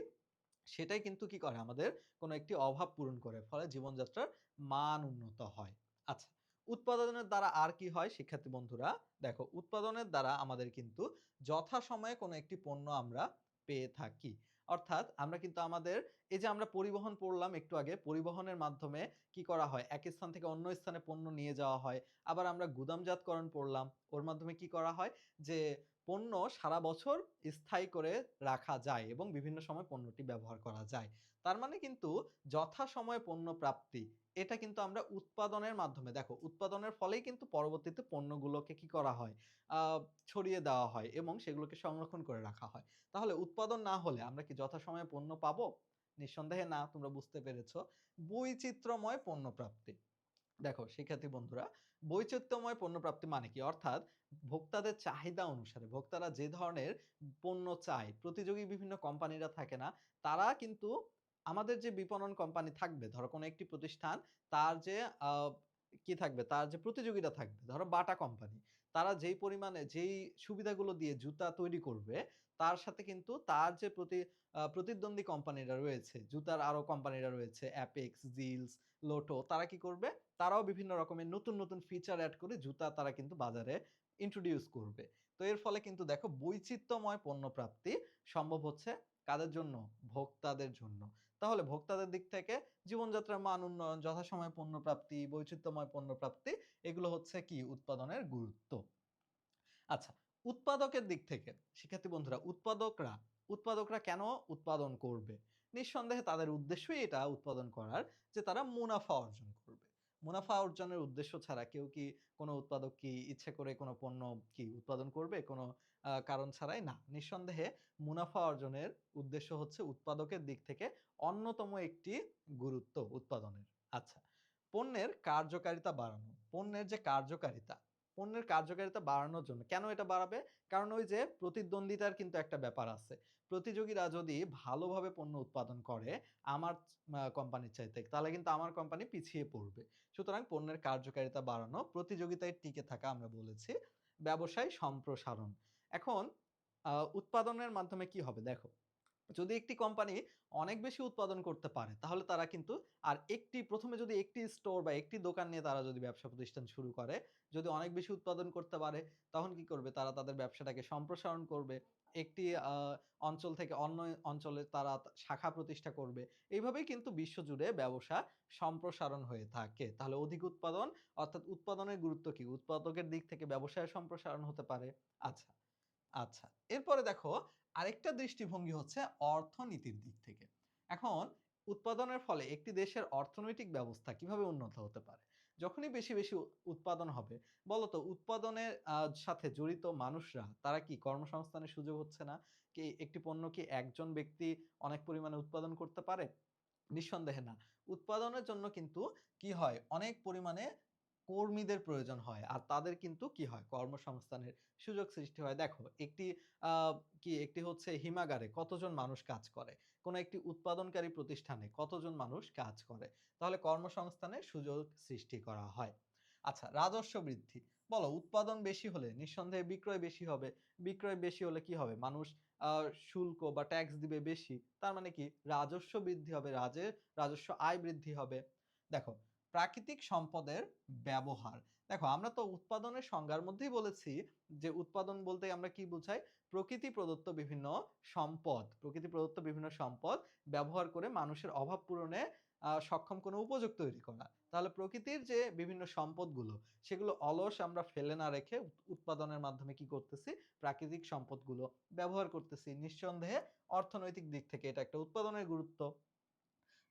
সেটাই কিন্তু কি করে? আমাদের কোনো একটি অভাব পূরণ করে। ফলে জীবনযাত্রার মান উন্নত হয়। আচ্ছা, উৎপাদনের দ্বারা আর কি হয় শিক্ষার্থী বন্ধুরা? দেখো, উৎপাদনের দ্বারা আমাদের কিন্তু যথাসময়ে কোনো একটি পণ্য আমরা পেয়ে থাকি। অর্থাৎ আমরা কিন্তু আমাদের এই যে আমরা পরিবহন পড়লাম একটু আগে, পরিবহনের মাধ্যমে কি করা হয়? এক স্থান থেকে অন্য স্থানে পণ্য নিয়ে যাওয়া হয়। আবার আমরা গুদামজাতকরণ পড়লাম। ওর মাধ্যমে কি করা হয়? যে পণ্য সারা বছর স্থায়ী করে রাখা যায় এবং বিভিন্ন সময় পণ্যটি ব্যবহার করা যায়। তার মানে কিন্তু যথাসময়ে পণ্য প্রাপ্তি, এটা কিন্তু আমরা উৎপাদনের মাধ্যমে, দেখো উৎপাদনের ফলেই কিন্তু পরবর্তীতে পণ্যগুলোকে কি করা হয়? আ ছড়িয়ে দেওয়া হয় এবং সেগুলোকে সংরক্ষণ করে রাখা হয়। তাহলে উৎপাদন না হলে আমরা কি যথাসময়ে পণ্য পাবো? নিঃসন্দেহে না, তোমরা বুঝতে পেরেছ। বৈচিত্র্যময় পণ্য প্রাপ্তি। দেখো শিক্ষার্থী বন্ধুরা, বৈচিত্র্যময় পণ্যপ্রাপ্তি মানে কি? অর্থাৎ ভোক্তাদের চাহিদা অনুসারে ভোক্তারা যে ধরনের পণ্য চায়, প্রতিযোগী বিভিন্ন কোম্পানিরা থাকে না? তারা কিন্তু আমাদের যে বিপণন কোম্পানি থাকবে, ধরো কোনো একটি প্রতিষ্ঠান, তার যে আ কি থাকবে? তার যে প্রতিযোগীরা থাকবে, ধরো বাটা কোম্পানি। তারা যেই পরিমাণে যেই সুবিধাগুলো দিয়ে জুতা তৈরি করবে, তার সাথে কিন্তু তার যে প্রতিদ্বন্দ্বী কোম্পানিরা রয়েছে, জুতার আরো কোম্পানিরা রয়েছে, অ্যাপেক্স, জিলস, লোটো, তারা কি করবে? তারাও বিভিন্ন রকমের নতুন, নতুন ফিচার এড করে জুতা তারা কিন্তু বাজারে ইন্ট্রোডিউস করবে। তো এর ফলে কিন্তু দেখো বৈচিত্র্যময় পণ্য প্রাপ্তি সম্ভব হচ্ছে কাদের জন্য? ভোক্তাদের জন্য। তাহলে ভোক্তাদের দিক থেকে জীবনযাত্রার মান উন্নয়ন, যথাসময়ে পণ্য প্রাপ্তি, বৈচিত্র্যময় পণ্য প্রাপ্তি, এগুলো হচ্ছে কি উৎপাদনের গুরুত্ব। আচ্ছা, উৎপাদকের দিক থেকে শিক্ষার্থী বন্ধুরা, উৎপাদকরা কেন উৎপাদন করবে? নিঃসন্দেহে তাদের উদ্দেশ্যই এটা উৎপাদন করার, যে তারা মুনাফা অর্জন করবে। মুনাফা অর্জনের উদ্দেশ্য ছাড়া কেউ কি, কোনো উৎপাদক কি ইচ্ছে করে কোনো পণ্য কি উৎপাদন করবে? কোনো কারণ ছাড়াই? না। নিঃসন্দেহে মুনাফা অর্জনের উদ্দেশ্য হচ্ছে উৎপাদকের দিক থেকে অন্যতম একটি গুরুত্ব উৎপাদনের। আচ্ছা, পণ্যের কার্যকারিতা বাড়ানো। পণ্যের কার্যকারিতা বাড়ানোর জন্য কেন এটা বাড়াবে? কারণ ওই যে প্রতিদ্বন্দ্বিতার কিন্তু একটা ব্যাপার আছে। প্রতিযোগীরা যদি ভালোভাবে পণ্য উৎপাদন করে আমার কোম্পানির চাইতে, তাহলে কিন্তু আমার কোম্পানি পিছিয়ে পড়বে। সুতরাং পণ্যের কার্যকারিতা বাড়ানো, প্রতিযোগিতায় টিকে থাকা আমরা বলেছি। ব্যবসায় সম্প্রসারণ। এখন উৎপাদনের মাধ্যমে কি হবে? দেখো, যদি একটি কোম্পানি অনেক বেশি উৎপাদন করতে পারে, তাহলে তারা কিন্তু আর একটি, প্রথমে যদি একটি স্টোর বা একটি দোকান নিয়ে তারা যদি ব্যবসা প্রতিষ্ঠান শুরু করে, যদি অনেক বেশি উৎপাদন করতে পারে, তখন কি করবে? তারা তাদের ব্যবসাটাকে সম্প্রসারণ করবে। একটি অঞ্চল থেকে অন্য অঞ্চলে তারা শাখা প্রতিষ্ঠা করবে। এইভাবেই কিন্তু বিশ্বজুড়ে ব্যবসা সম্প্রসারণ হয়ে থাকে। তাহলে অধিক উৎপাদন, অর্থাৎ উৎপাদনের গুরুত্ব কি? উৎপাদকের দিক থেকে ব্যবসায়ের সম্প্রসারণ হতে পারে। আচ্ছা। আচ্ছা। এরপরে দেখো, আরেকটা দৃষ্টিভঙ্গি হচ্ছে অর্থনীতির দিক থেকে। এখন উৎপাদনের ফলে একটি দেশের অর্থনৈতিক ব্যবস্থা কিভাবে উন্নত হতে পারে? যখনই বেশি, বেশি উৎপাদন হবে, বলো তো উৎপাদনের সাথে জড়িত মানুষরা তারা কি কর্মসংস্থানের সুযোগ হচ্ছে না? কি একটি পণ্য কি একজন ব্যক্তি অনেক পরিমাণে উৎপাদন করতে পারে? নিঃসন্দেহে না। উৎপাদনের জন্য কিন্তু কি হয়? অনেক পরিমাণে কর্মীদের প্রয়োজন হয়। আর তাদের কিন্তু কি হয়? কর্মসংস্থানের সুযোগ সৃষ্টি হয়। দেখো, আ একটি হচ্ছে হিমাগারে কতজন মানুষ কাজ করে? কোন একটি উৎপাদনকারী প্রতিষ্ঠানে কতজন মানুষ কাজ করে? তাহলে কর্মসংস্থানের সুযোগ সৃষ্টি করা হয়। আচ্ছা, রাজস্ব বৃদ্ধি। বলো, উৎপাদন বেশি হলে নিঃসন্দেহে বিক্রয় বেশি হবে। বিক্রয় বেশি হলে কি হবে? মানুষ আ শুল্ক বা ট্যাক্স দিবে বেশি। তার মানে কি? রাজস্ব বৃদ্ধি হবে, রাজস্ব আয় বৃদ্ধি হবে। দেখো, প্রাকৃতিক সম্পদের ব্যবহার। দেখো, আমরা তো উৎপাদনের সংজ্ঞার মধ্যেই বলেছি যে উৎপাদন বলতে আমরা কি বুঝাই? প্রকৃতি প্রদত্ত বিভিন্ন সম্পদ ব্যবহার করে মানুষের অভাব পূরণে সক্ষম কোনো উপযোগ তৈরি করা। তাহলে প্রকৃতির যে বিভিন্ন সম্পদগুলো, সেগুলো অলস আমরা ফেলে না রেখে উৎপাদনের মাধ্যমে কি করতেছি? প্রাকৃতিক সম্পদগুলো ব্যবহার করতেছি। নিঃসন্দেহে অর্থনৈতিক দিক থেকে এটা একটা উৎপাদনের গুরুত্ব।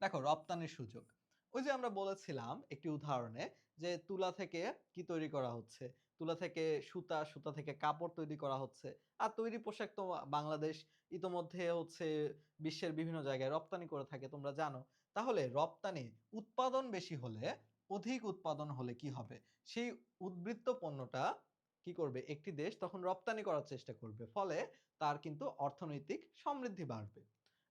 দেখো রপ্তানির সুযোগ। ওই যে আমরা বলেছিলাম একটি উদাহরণে যে তুলা থেকে কি তৈরি করা হচ্ছে? তুলা থেকে সুতা, সুতা থেকে কাপড় তৈরি করা হচ্ছে। আর তৈরি পোশাক তো বাংলাদেশ ইতোমধ্যে হচ্ছে বিশ্বের বিভিন্ন জায়গায় রপ্তানি করে থাকে তোমরা জানো। তাহলে রপ্তানি উৎপাদন বেশি হলে, অধিক উৎপাদন হলে কি হবে? সেই উদ্বৃত্ত পণ্যটা কি করবে? একটি দেশ তখন রপ্তানি করার চেষ্টা করবে। ফলে তার কিন্তু অর্থনৈতিক সমৃদ্ধি বাড়বে।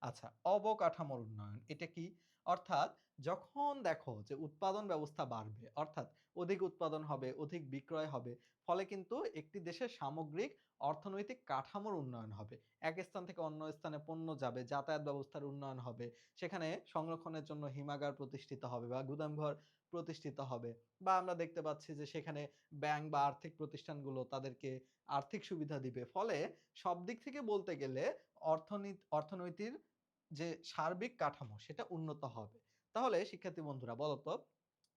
আচ্ছা, অবকাঠামোর উন্নয়ন এটা কি? অর্থাৎ যখন দেখো যে উৎপাদন ব্যবস্থা বাড়বে, অর্থাৎ অধিক উৎপাদন হবে, অধিক বিক্রয় হবে, ফলে কিন্তু একটি দেশের সামগ্রিক অর্থনৈতিক কাঠামোর উন্নয়ন হবে। এক স্থান থেকে অন্য স্থানে পণ্য যাবে, যাতায়াত ব্যবস্থার উন্নয়ন হবে। সেখানে সংরক্ষণের জন্য হিমাগার প্রতিষ্ঠিত হবে বা গুদামঘর প্রতিষ্ঠিত হবে। বা আমরা দেখতে পাচ্ছি যে সেখানে ব্যাংক বা আর্থিক প্রতিষ্ঠানগুলো তাদেরকে আর্থিক সুবিধা দিবে। ফলে সব দিক থেকে বলতে গেলে অর্থনৈতির যে সার্বিক কাঠামো সেটা উন্নত হবে। তাহলে শিক্ষার্থী বন্ধুরা বলো তো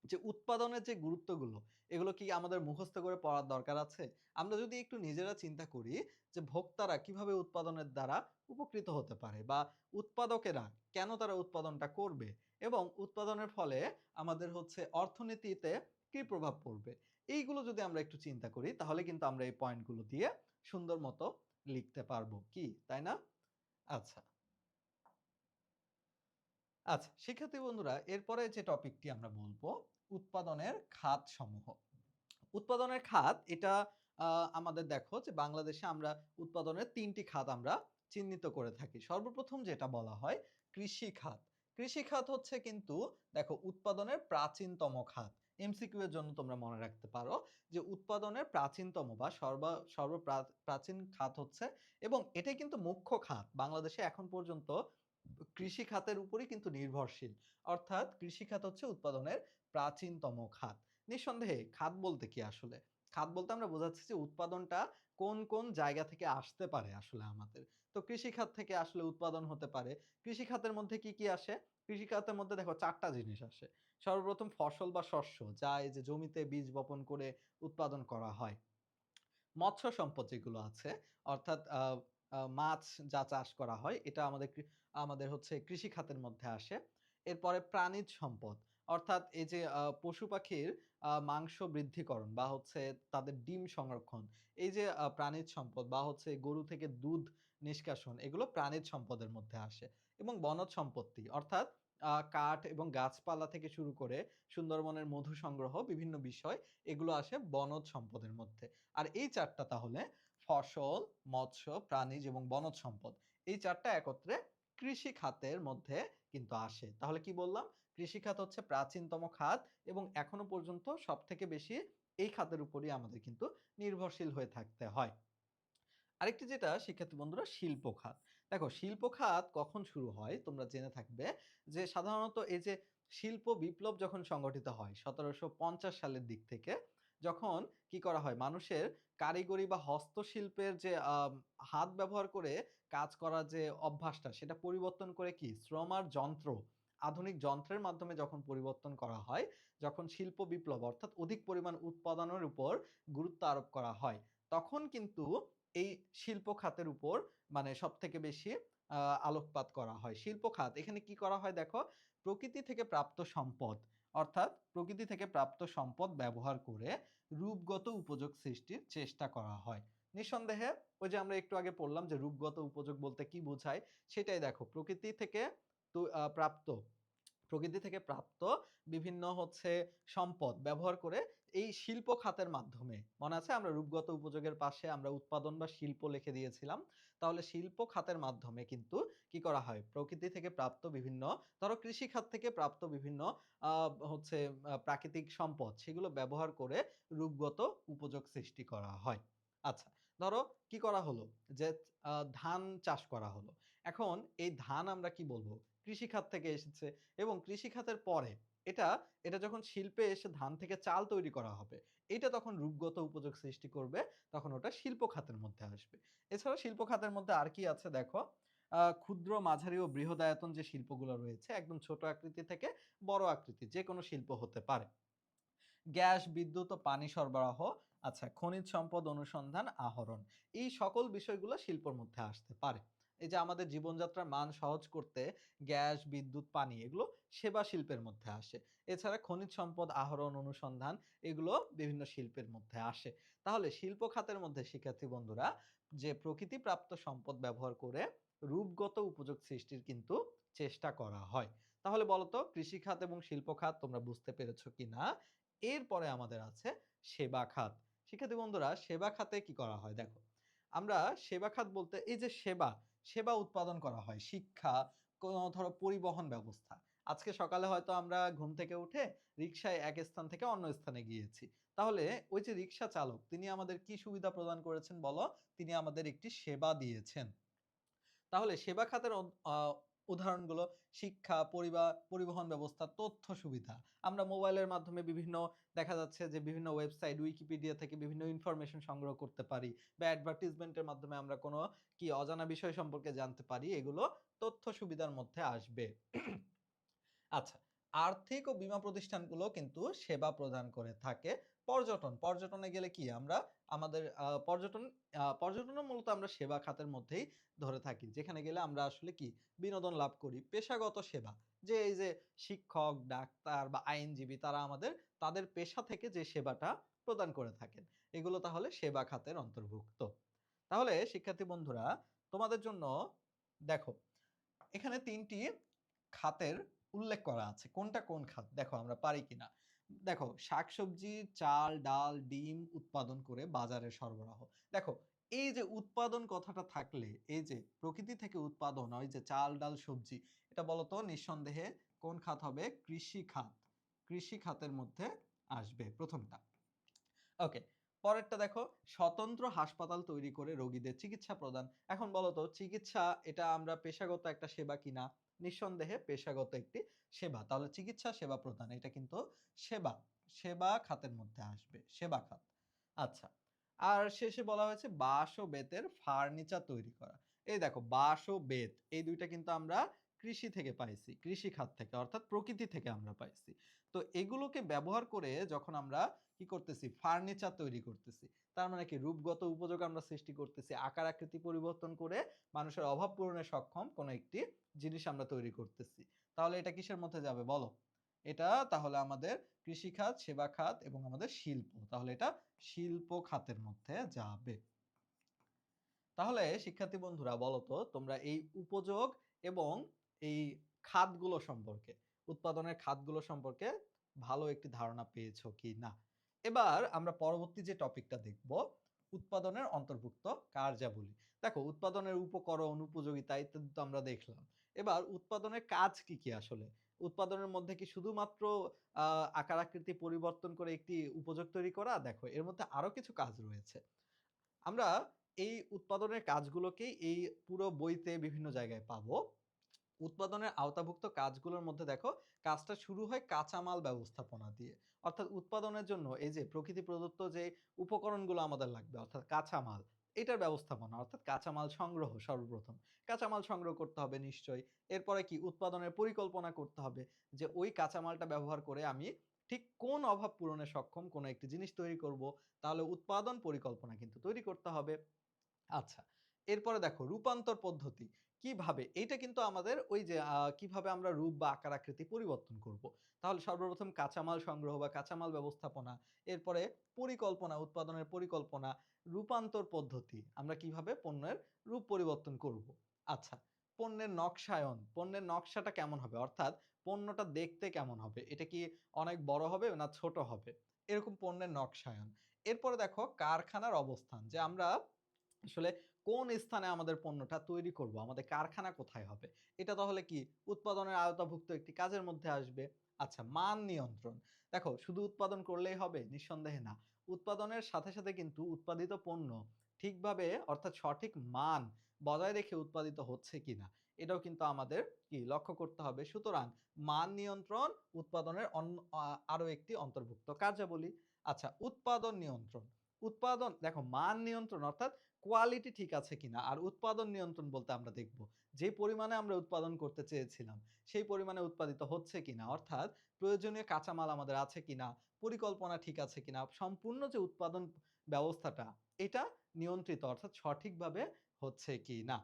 যে উৎপাদনের যে গুরুত্বগুলো এগুলো কি আমাদের মুখস্থ করে পড়ার দরকার আছে? আমরা যদি একটু নিজেরা চিন্তা করি যে ভোক্তারা কিভাবে উৎপাদনের দ্বারা উপকৃত হতে পারে বা উৎপাদকেরা কেন তারা উৎপাদনটা করবে এবং উৎপাদনের ফলে আমাদের হচ্ছে অর্থনীতিতে কি প্রভাব পড়বে? এইগুলো যদি আমরা একটু চিন্তা করি তাহলে কিন্তু আমরা এই পয়েন্টগুলো দিয়ে সুন্দর মতো লিখতে পারবো। কি, তাই না? আচ্ছা। আচ্ছা, শিক্ষার্থী বন্ধুরা এরপরে যে টপিকটি আমরা বলবো উৎপাদনের খাতসমূহ। উৎপাদনের খাত এটা আমাদের দেখো যে বাংলাদেশে আমরা উৎপাদনের ৩ টি খাত আমরা চিহ্নিত করে থাকি। সর্বপ্রথম যেটা বলা হয় কৃষি খাত। কৃষি খাত হচ্ছে কিন্তু দেখো উৎপাদনের প্রাচীনতম খাত। এমসিকিউ এর জন্য তোমরা মনে রাখতে পারো যে উৎপাদনের প্রাচীনতম বা প্রাচীন খাত হচ্ছে এবং এটাই কিন্তু মুখ্য খাত। বাংলাদেশে এখন পর্যন্ত কৃষি খাতের উপরই কিন্তু নির্ভরশীল। অর্থাৎ কৃষি খাত হচ্ছে উৎপাদনের প্রাচীনতম খাত। নিঃসন্দেহে খাত বলতে কি আসলে? খাত বলতে আমরা বোঝাচ্ছি যে উৎপাদনটা কোন, কোন জায়গা থেকে আসতে পারে আসলে আমাদের। তো কৃষি খাত থেকে আসলে উৎপাদন হতে পারে। কৃষি খাতের মধ্যে কি, কি আসে? কৃষি খাতের মধ্যে দেখো ৪ টা জিনিস আসে। সর্বপ্রথম ফসল বা শস্য যা এই যে জমিতে বীজ বপন করে উৎপাদন করা হয়। মৎস্য সম্পদ যেগুলো আছে অর্থাৎ মাছ যা চাষ করা হয় এটা আমাদের হচ্ছে কৃষি খাতের মধ্যে আসে। এরপরে প্রাণীজ সম্পদ অর্থাৎ এই যে পশু-পাখির মাংস বৃদ্ধিকরণ বা হচ্ছে তাদের ডিম সংরক্ষণ। এই যে প্রাণীজ সম্পদ বা হচ্ছে গরু থেকে দুধ নিষ্কাশন এগুলো প্রাণীজ সম্পদের মধ্যে আসে। এবং বনজ সম্পত্তি অর্থাৎ কাঠ এবং গাছপালা থেকে শুরু করে সুন্দরবনের মধু সংগ্রহ বিভিন্ন বিষয় এগুলো আসে বনজ সম্পদের মধ্যে। আর এই ৪ টা তাহলে ফসল, মৎস্য, প্রাণীজ এবং বনজ সম্পদ। এই ৪ টা একত্রে কৃষি খাতের মধ্যে কিন্তু আসে। তাহলে কি বললাম? কৃষি খাত হচ্ছে প্রাচীনতম খাত এবং এখনো পর্যন্ত সবথেকে বেশি এই খাতের উপরই আমাদের কিন্তু নির্ভরশীল হয়ে থাকতে হয়। আরেকটি যেটা শিক্ষার্থী বন্ধুরা শিল্প খাত। দেখো শিল্প খাত কখন শুরু হয় তোমরা জেনে থাকবে যে সাধারণত এই যে শিল্প বিপ্লব যখন সংগঠিত হয় ১৭৫০ সালের দিক থেকে যখন কি করা হয় মানুষের কারিগরি বা হস্তশিল্পের যে হাত ব্যবহার করে কাজ করার যে অভ্যাসটা সেটা পরিবর্তন করে কি শ্রম আর যন্ত্র আধুনিক যন্ত্রের মাধ্যমে যখন পরিবর্তন করা হয় যখন শিল্প বিপ্লব অর্থাৎ অধিক পরিমাণ উৎপাদনের উপর গুরুত্ব আরোপ করা হয় তখন কিন্তু এই শিল্প খাতের উপর মানে সবথেকে বেশি আ আলোকপাত করা হয়। শিল্প খাত এখানে কি করা হয় দেখো, প্রকৃতি থেকে প্রাপ্ত সম্পদ অর্থাৎ প্রকৃতি থেকে প্রাপ্ত সম্পদ ব্যবহার করে রূপগত উপযোগ সৃষ্টির চেষ্টা করা হয়। নিঃসন্দেহে ওই যে আমরা একটু আগে পড়লাম যে রূপগত উপযোগ বলতে কি বোঝায়? সেটাই দেখো প্রকৃতি থেকে প্রাপ্ত প্রকৃতি থেকে প্রাপ্ত বিভিন্ন হচ্ছে সম্পদ ব্যবহার করে এই শিল্প খাতের মাধ্যমে মনে আছে আমরা রূপগত উপযোগের পাশে আমরা উৎপাদন বা শিল্প লিখে দিয়েছিলাম। তাহলে শিল্প খাতের মাধ্যমে কিন্তু কি করা হয়? প্রকৃতি থেকে প্রাপ্ত বিভিন্ন ধরো কৃষি খাত থেকে প্রাপ্ত বিভিন্ন আ হচ্ছে প্রাকৃতিক সম্পদ সেগুলো ব্যবহার করে রূপগত উপযোগ সৃষ্টি করা হয়। আচ্ছা, ধরো কি করা হলো? যে ধান চাষ করা হলো। এখন এই ধান আমরা কি বলবো? কৃষি খাত থেকে এসেছে। এবং কৃষি খাতের পরে এটা, এটা যখন শিল্পে এসে ধান থেকে চাল তৈরি করা হবে, এটা তখন রূপগত উপযোগ সৃষ্টি করবে, তখন ওটা শিল্প খাতের মধ্যে আসবে। এছাড়াও শিল্প খাতের মধ্যে আর কি আছে দেখো, ক্ষুদ্র, মাঝারি ও বৃহদায়তন যে শিল্পগুলো রয়েছে, একদম ছোট আকৃতি থেকে বড় আকৃতি যেকোনো শিল্প হতে পারে। গ্যাস, বিদ্যুৎ ও পানি সরবরাহ, আচ্ছা খনিজ সম্পদ অনুসন্ধান, আহরণ। এই সকল বিষয়গুলো শিল্পর মধ্যে আসতে পারে। এই যে আমাদের জীবনযাত্রার মান সহজ করতে গ্যাস, বিদ্যুৎ, পানি এগুলো সেবা শিল্পের মধ্যে আসে। এছাড়া খনিজ সম্পদ আহরণ, অনুসন্ধান এগুলো বিভিন্ন শিল্পের মধ্যে আসে। তাহলে শিল্প খাতের মধ্যে শিক্ষার্থী বন্ধুরা যে প্রকৃতিপ্রাপ্ত সম্পদ ব্যবহার করে রূপগত উপযোগ সৃষ্টির কিন্তু চেষ্টা করা হয়। তাহলে বলতো কৃষি খাত এবং শিল্প খাত তোমরা বুঝতে পেরেছো কিনা? এরপরে আমাদের আছে সেবা খাত। শিক্ষার্থী বন্ধুরা সেবা খাতে কি করা হয় দেখো। আমরা সেবা খাত বলতে এই যে সেবা উৎপাদন করা হয়। শিক্ষা, কোনো ধরো পরিবহন ব্যবস্থা। আজকে সকালে হয়তো আমরা ঘুম থেকে উঠে রিক্সায় এক স্থান থেকে অন্য স্থানে গিয়েছি। তাহলে ওই যে রিক্সা চালক তিনি আমাদের কি সুবিধা প্রদান করেছেন বলো? তিনি আমাদের একটি সেবা দিয়েছেন। তাহলে সেবা খাতের উদাহরণগুলো শিক্ষা, পরিবহন ব্যবস্থা, তথ্য সুবিধা। আমরা মোবাইলের মাধ্যমে বিভিন্ন দেখা যাচ্ছে যে বিভিন্ন ওয়েবসাইট, উইকিপিডিয়া থেকে বিভিন্ন ইনফরমেশন সংগ্রহ করতে পারি বা অ্যাডভার্টাইজমেন্টের মাধ্যমে আমরা কোনো কি অজানা বিষয় সম্পর্কে জানতে পারি। এগুলো তথ্য সুবিধার মধ্যে আসবে। আচ্ছা, আর্থিক ও বীমা প্রতিষ্ঠানগুলো কিন্তু সেবা প্রদান করে থাকে। পর্যটনে গেলে কি আমরা আমাদের পর্যটনও মূলত আমরা সেবা খাতের মধ্যেই ধরে থাকি। যেখানে গেলে আমরা আসলে কি বিনোদন লাভ করি। পেশাগত সেবা যে এই যে শিক্ষক, ডাক্তার বা আইনজীবী তারা আমাদের তাদের পেশা থেকে যে সেবাটা প্রদান করে থাকেন। এগুলো তাহলে সেবা খাতের অন্তর্ভুক্ত। তাহলে শিক্ষার্থী বন্ধুরা তোমাদের জন্য দেখো এখানে ৩ টি খাতের উল্লেখ করা আছে। কোনটা কোন খাত? দেখো আমরা পারি কিনা। দেখো শাকসবজি, চাল, ডাল, ডিম উৎপাদন করে বাজারে সরবরাহ। দেখো এই যে উৎপাদন কথাটা থাকলে এই যে প্রকৃতি থেকে উৎপাদন হয় যে চাল, ডাল, সবজি এটা বলতো নিঃসন্দেহে কোন খাত হবে? কৃষি খাত। কৃষি খাতের মধ্যে আসবে প্রথমটা। ওকে। পরেরটা দেখো স্বতন্ত্র হাসপাতাল তৈরি করে রোগীদের চিকিৎসা প্রদান। এখন বলো তো চিকিৎসা এটা আমরা পেশাগত একটা সেবা কিনা? নিঃসন্দেহে পেশাগত একটি সেবা। তাহলে চিকিৎসা সেবা প্রদান এটা কিন্তু সেবা। সেবা খাতের মধ্যে আসবে। সেবা খাত। আচ্ছা। আর শেষে বলা হয়েছে বাঁশ ও বেতের ফার্নিচার তৈরি করা। এই দেখো বাঁশ ও বেত এই ২ টা কিন্তু আমরা কৃষি থেকে পাইছি। কৃষি খাত থেকে অর্থাৎ প্রকৃতি থেকে আমরা পাইছি। তো এগুলোকে ব্যবহার করে যখন আমরা কি করতেছি? ফার্নিচার তৈরি করতেছি। তার মানে কি রূপগত উপযোগ আমরা সৃষ্টি করতেছি। আকার আকৃতি পরিবর্তন করে মানুষের অভাব পূরণে সক্ষম কোন একটি জিনিস আমরা তৈরি করতেছি। তাহলে এটা কিসের মধ্যে যাবে বলো? এটা তাহলে আমাদের কৃষি খাত, সেবা খাত এবং আমাদের শিল্প। তাহলে এটা শিল্প খাতের মধ্যে যাবে। তাহলে শিক্ষার্থী বন্ধুরা বলো তো তোমরা এই উপযোগ এবং এই খাতগুলো সম্পর্কে উৎপাদনের খাতগুলো সম্পর্কে ভালো একটি ধারণা পেয়েছো কি না? এবার আমরা পরবর্তী যে টপিকটা দেখব উৎপাদনের অন্তর্ভুক্ত কার্যাবলী। দেখো উৎপাদনের উপকরণ, উপযোগিতা ইত্যাদি তো আমরা দেখলাম। এবার উৎপাদনের কাজ কি কি আসলে? উৎপাদনের মধ্যে কি শুধুমাত্র আকার আকৃতি পরিবর্তন করে একটি উপযোগ তৈরি করা? দেখো এর মধ্যে আরো কিছু কাজ রয়েছে। আমরা এই উৎপাদনের কাজগুলোকেই এই পুরো বইতে বিভিন্ন জায়গায় পাবো। উৎপাদনের আওতাভুক্ত কাজগুলোর মধ্যে দেখো কাজটা শুরু হয় কাঁচামাল ব্যবস্থাপনা দিয়ে। অর্থাৎ উৎপাদনের জন্য এই যে প্রকৃতি প্রদত্ত যে উপকরণগুলো আমাদের লাগবে অর্থাৎ কাঁচামাল এটার ব্যবস্থাপনা অর্থাৎ কাঁচামাল সংগ্রহ সর্বপ্রথম। কাঁচামাল সংগ্রহ করতে হবে নিশ্চয়ই। এরপরে কি উৎপাদনের পরিকল্পনা করতে হবে যে ওই কাঁচামালটা ব্যবহার করে আমি ঠিক কোন অভাব পূরণে সক্ষম কোন একটি জিনিস তৈরি করব। তাহলে উৎপাদন পরিকল্পনা কিন্তু তৈরি করতে হবে। আচ্ছা। এরপরে দেখো রূপান্তর পদ্ধতি। কিভাবে? এইটা কিন্তু আমাদের ওই যে কিভাবে আমরা রূপ বা আকার আকৃতি পরিবর্তন করব। তাহলে সর্বপ্রথম কাঁচামাল সংগ্রহ বা কাঁচামাল ব্যবস্থাপনা, এরপরে পরিকল্পনা, উৎপাদনের পরিকল্পনা, রূপান্তর পদ্ধতি। আমরা কিভাবে পণ্যের রূপ পরিবর্তন করব। আচ্ছা, পণ্যের নকশায়ন। পণ্যের নকশাটা কেমন হবে? অর্থাৎ পণ্যটা দেখতে কেমন হবে? এটা কি অনেক বড় হবে না ছোট হবে? এরকম পণ্যের নকশায়ন। এরপরে দেখো কারখানার অবস্থান। যে আমরা আসলে কোন স্থানে আমাদের পণ্যটা তৈরি করব, আমাদের কারখানা কোথায় হবে? এটা তাহলে কি উৎপাদনের আওতাভুক্ত একটি কাজের মধ্যে আসবে। আচ্ছা, মান নিয়ন্ত্রণ। দেখো শুধু উৎপাদন করলেই হবে? নিঃসন্দেহে না। উৎপাদনের সাথে, সাথে কিন্তু উৎপাদিত পণ্য ঠিকভাবে অর্থাৎ সঠিক মান বজায় রেখে উৎপাদিত হচ্ছে কিনা এটাও কিন্তু আমাদের কি লক্ষ্য করতে হবে। সুতরাং মান নিয়ন্ত্রণ উৎপাদনের আরো একটি অন্তর্ভুক্ত কার্যাবলী। আচ্ছা, উৎপাদন নিয়ন্ত্রণ। উৎপাদন দেখো মান নিয়ন্ত্রণ অর্থাৎ কোয়ালিটি ঠিক আছে কিনা। আর উৎপাদন নিয়ন্ত্রণ বলতে আমরা দেখব যে পরিমাণে আমরা উৎপাদন করতে চেয়েছিলাম সেই পরিমাণে উৎপাদিত হচ্ছে কিনা। অর্থাৎ প্রয়োজনীয় কাঁচামাল আমাদের আছে কিনা, পরিকল্পনা ঠিক আছে কিনা, সম্পূর্ণ যে উৎপাদন ব্যবস্থাটা এটা নিয়ন্ত্রিত অর্থাৎ সঠিকভাবে হচ্ছে কিনা।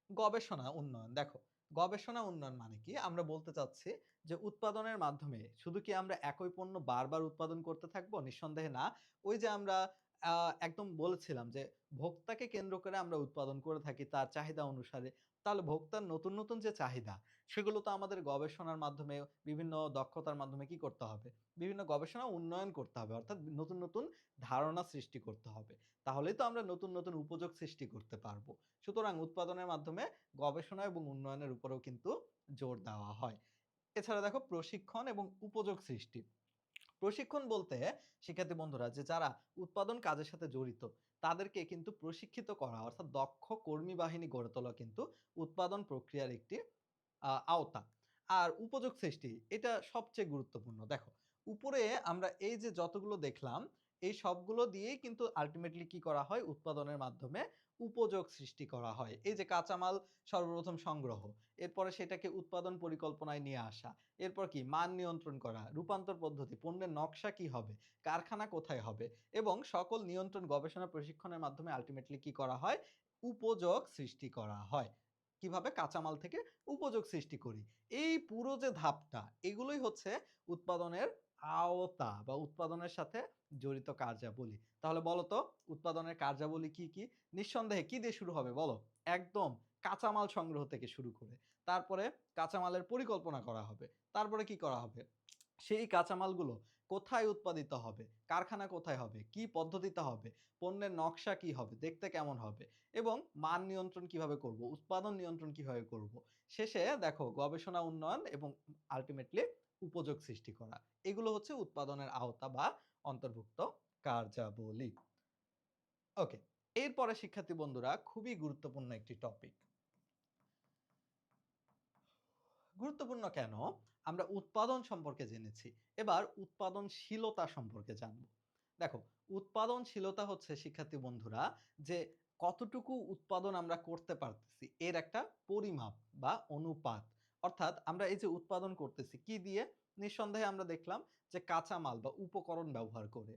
গবেষণা উন্নয়ন। দেখো, গবেষণা উন্নয়ন মানে কি? আমরা বলতে চাচ্ছি যে উৎপাদনের মাধ্যমে শুধু কি আমরা একই পণ্য বারবার উৎপাদন করতে থাকবো? নিঃসন্দেহে না। ওই যে আমরা আ একদম বলেছিলাম যে ভোক্তাকে কেন্দ্র করে আমরা উৎপাদন করে থাকি তার চাহিদা অনুসারে। তাহলে ভোক্তার নতুন, নতুন যে চাহিদা সেগুলো তো আমাদের গবেষণার মাধ্যমে বিভিন্ন দক্ষতার মাধ্যমে কি করতে হবে? বিভিন্ন গবেষণা উন্নয়ন করতে হবে। অর্থাৎ নতুন, নতুন ধারণা সৃষ্টি করতে হবে। তাহলেই তো আমরা নতুন, নতুন উপযোগ সৃষ্টি করতে পারবো। সুতরাং উৎপাদনের মাধ্যমে গবেষণা এবং উন্নয়নের উপরেও কিন্তু জোর দেওয়া হয়। এছাড়া দেখো প্রশিক্ষণ এবং উপযোগ সৃষ্টি। প্রশিক্ষণ বলতে শিক্ষার্থী বন্ধুরা যে যারা উৎপাদন কাজের সাথে জড়িত তাদেরকে কিন্তু প্রশিক্ষিত করা অর্থাৎ দক্ষ কর্মী বাহিনী গড়ে তোলা কিন্তু উৎপাদন প্রক্রিয়ার একটি আওতা। আর উপযোগ সৃষ্টি এটা সবচেয়ে গুরুত্বপূর্ণ। দেখো, উপরে আমরা এই যে যতগুলো দেখলাম, এই সবগুলো দিয়েই কিন্তু আল্টিমেটলি কি করা হয়? উৎপাদনের মাধ্যমে উপযোগ সৃষ্টি করা হয়। এই যে কাঁচামাল সর্বপ্রথম সংগ্রহ, এরপরে সেটাকে উৎপাদন পরিকল্পনায় নিয়ে আসা, এরপর কি মান নিয়ন্ত্রণ করা, রূপান্তর পদ্ধতি, পণ্যের নকশা কি হবে, কারখানা কোথায় হবে এবং সকল নিয়ন্ত্রণ গবেষণা প্রশিক্ষণের মাধ্যমে আল্টিমেটলি কি করা হয়? উপযোগ সৃষ্টি করা হয়। কিভাবে? কাঁচামাল থেকে উপযোগ সৃষ্টি করি। এই পুরো যে ধাপটা এগুলোই হচ্ছে উৎপাদনের আওতা বা উৎপাদনের সাথে জড়িত কার্যাবলী। তাহলে বলো তো উৎপাদনের কার্যাবলী কি, কি? নিঃসন্দেহে কি দিয়ে শুরু হবে বলো? একদম কাঁচামাল সংগ্রহ থেকে শুরু করে। তারপরে কাঁচামালের পরিকল্পনা করা হবে। তারপরে কি করা হবে? সেই কাঁচামালগুলো কোথায় উৎপাদিত হবে? কারখানা কোথায় হবে? কি পদ্ধতিতে হবে? পণ্যের নকশা কি হবে? দেখতে কেমন হবে? এবং মান নিয়ন্ত্রণ কিভাবে করব? উৎপাদন নিয়ন্ত্রণ কিভাবে করব? শেষে দেখো গবেষণা উন্নয়ন এবং আল্টিমেটলি উপযোগ সৃষ্টি করা। এগুলো হচ্ছে উৎপাদনের আওতা বা অন্তর্ভুক্ত কার্যাবলী। ওকে। এরপরে শিক্ষার্থী বন্ধুরা খুবই গুরুত্বপূর্ণ একটি টপিক। গুরুত্বপূর্ণ কেন? আমরা উৎপাদন সম্পর্কে জেনেছি। এবার উৎপাদনশীলতা সম্পর্কে জানব। দেখো, উৎপাদনশীলতা হচ্ছে শিক্ষার্থী বন্ধুরা যে কতটুকু উৎপাদন আমরা করতে পারতেছি এর একটা পরিমাপ বা অনুপাত। অর্থাৎ আমরা এই যে উৎপাদন করতেছি কি দিয়ে? নিঃসন্দেহে আমরা দেখলাম যে কাঁচামাল বা উপকরণ ব্যবহার করে।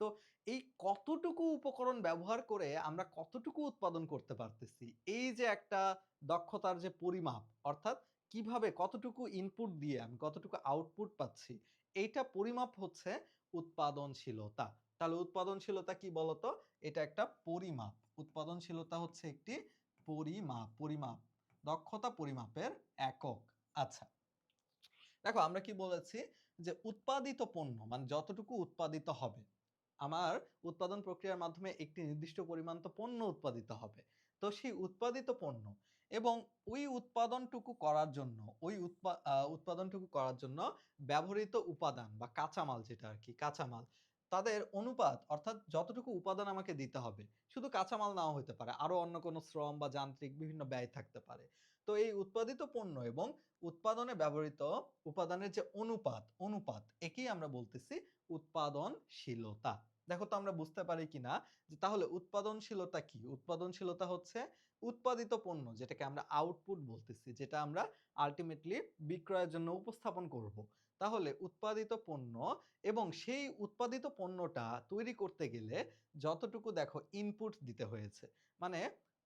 তো এই কতটুকু উপকরণ ব্যবহার করে আমরা কতটুকু উৎপাদন করতে পারতেছি, এই যে একটা দক্ষতার যে পরিমাপ অর্থাৎ কিভাবে কতটুকু ইনপুট দিয়ে আমি কতটুকু আউটপুট পাচ্ছি, এইটা পরিমাপ হচ্ছে উৎপাদনশীলতা। তাহলে উৎপাদনশীলতা কি বলতো? এটা একটা পরিমাপ। উৎপাদনশীলতা হচ্ছে একটি পরিমাপ। দক্ষতা পরিমাপের একক। আচ্ছা। দেখো আমরা কি বলেছি যে উৎপাদিত পণ্য মানে যতটুকু উৎপাদিত হবে আমার উৎপাদন প্রক্রিয়ার মাধ্যমে একটি নির্দিষ্ট পরিমাণ তো পণ্য উৎপাদিত হবে। তো সেই উৎপাদিত পণ্য এবং ওই উৎপাদনটুকু করার জন্য উৎপাদনটুকু করার জন্য ব্যবহৃত উপাদান বা কাঁচামাল যেটা আরকি কাঁচামাল তাদের অনুপাত অর্থাৎ যতটুকু উপাদান আমাকে দিতে হবে শুধু কাঁচামাল নাও হইতে পারে আরো অন্য কোনো শ্রম বা যান্ত্রিক বিভিন্ন ব্যয় থাকতে পারে। তো এই উৎপাদিত পণ্য এবং উৎপাদনে ব্যবহৃত উপাদানের যে অনুপাত একেই আমরা বলতেছি উৎপাদনশীলতা। দেখো তো আমরা বুঝতে পারি কিনা যে তাহলে উৎপাদনশীলতা কি? উৎপাদনশীলতা হচ্ছে উৎপাদিত পণ্য যেটাকে আমরা আউটপুট বলতেছি, যেটা আমরা আল্টিমেটলি বিক্রয়ের জন্য উপস্থাপন করব। তাহলে উৎপাদিত পণ্য এবং সেই উৎপাদিত পণ্যটা তৈরি করতে গেলে যতটুকু দেখো ইনপুট দিতে হয়েছে। মানে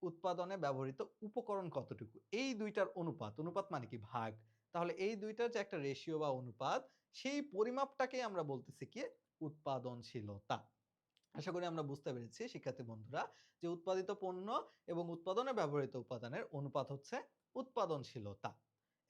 উৎপাদনে ব্যবহৃত উপকরণ কতটুকু? এই ২ টার অনুপাত মানে কি? ভাগ। তাহলে এই ২ টার যে একটা রেশিও বা অনুপাত সেই পরিমাপটাকেই আমরা বলতেছি কি? উৎপাদনশীলতা। আশা করি আমরা বুঝতে পেরেছি শিক্ষার্থী বন্ধুরা যে উৎপাদিত পণ্য এবং উৎপাদনে ব্যবহৃত উপাদানের অনুপাত হচ্ছে উৎপাদনশীলতা।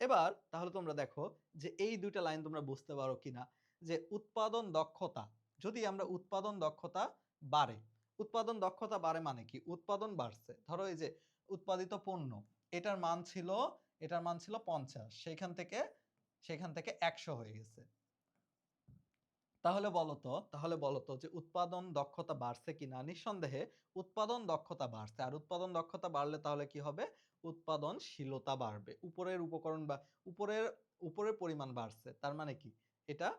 এবার তাহলে তোমরা দেখো যে এই ২ টা লাইন তোমরা বুঝতে পারো কিনা যে উৎপাদন দক্ষতা যদি আমরা উৎপাদন দক্ষতা বাড়ে, উৎপাদন দক্ষতা বাড়ে মানে কি? উৎপাদন বাড়ছে। ধরো এই যে উৎপাদিত পণ্য এটার মান ছিল এটার মান ছিল ৫০ সেখান থেকে ১০০ হয়ে গেছে। তাহলে বলতো যে উৎপাদন দক্ষতা বাড়ছে কিনা? নিঃসন্দেহে উৎপাদন দক্ষতা বাড়ছে। আর উৎপাদন দক্ষতা বাড়লে তাহলে কি হবে? উৎপাদনশীলতা বাড়বে। উপরের উপকরণ বা উপরের উপরের পরিমাণ বাড়ছে। তার মানে কি? এটা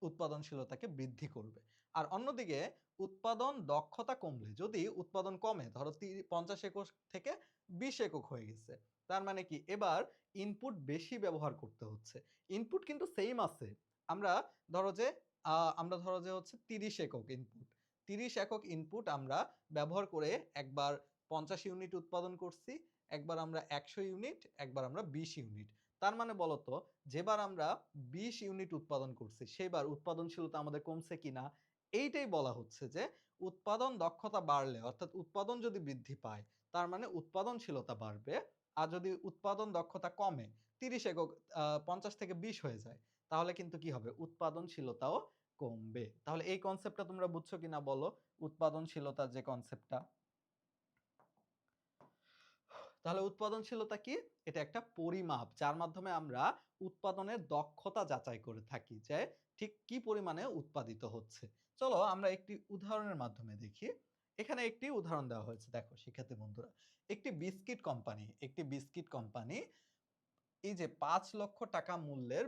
উৎপাদনশীলতাকে বৃদ্ধি করবে। আর অন্যদিকে উৎপাদন দক্ষতা কমলে যদি উৎপাদন কমে ধরো ৫০ একক থেকে ২০ একক হয়ে গেছে। তার মানে কি? এবার ইনপুট বেশি ব্যবহার করতে হচ্ছে। ইনপুট কিন্তু সেইম আছে। আমরা ধরো যে আমরা ধরো যে হচ্ছে ৩০ একক ইনপুট। ৩০ একক ইনপুট আমরা ব্যবহার করে একবার ৫০ ইউনিট উৎপাদন করছি। একবার আমরা 100 ইউনিট, একবার আমরা 20 ইউনিট। তার মানে বলতো যেবার আমরা 20 ইউনিট উৎপাদন করছি সেবার উৎপাদনশীলতা আমাদের কমছে কিনা? এইটাই বলা হচ্ছে যে উৎপাদন দক্ষতা বাড়লে অর্থাৎ উৎপাদন যদি বৃদ্ধি পায় তার মানে উৎপাদনশীলতা বাড়বে। আর যদি উৎপাদন দক্ষতা কমে 30 একক 50 থেকে 20 হয়ে যায় তাহলে কিন্তু কি হবে? উৎপাদনশীলতাও কমবে। তাহলে এই কনসেপ্টটা তোমরা বুঝছো কিনা বলো? উৎপাদনশীলতার যে কনসেপ্টটা। তাহলে উৎপাদনশীলতা কি? এটা একটা পরিমাপ যার মাধ্যমে আমরা উৎপাদনের দক্ষতা যাচাই করে থাকি যে ঠিক কি পরিমাণে উৎপাদিত হচ্ছে। চলো আমরা একটি উদাহরণের মাধ্যমে দেখি। এখানে একটি উদাহরণ দেওয়া হয়েছে দেখো শিক্ষার্থী বন্ধুরা। একটি বিস্কিট কোম্পানি এই যে ৫ লক্ষ টাকা মূল্যের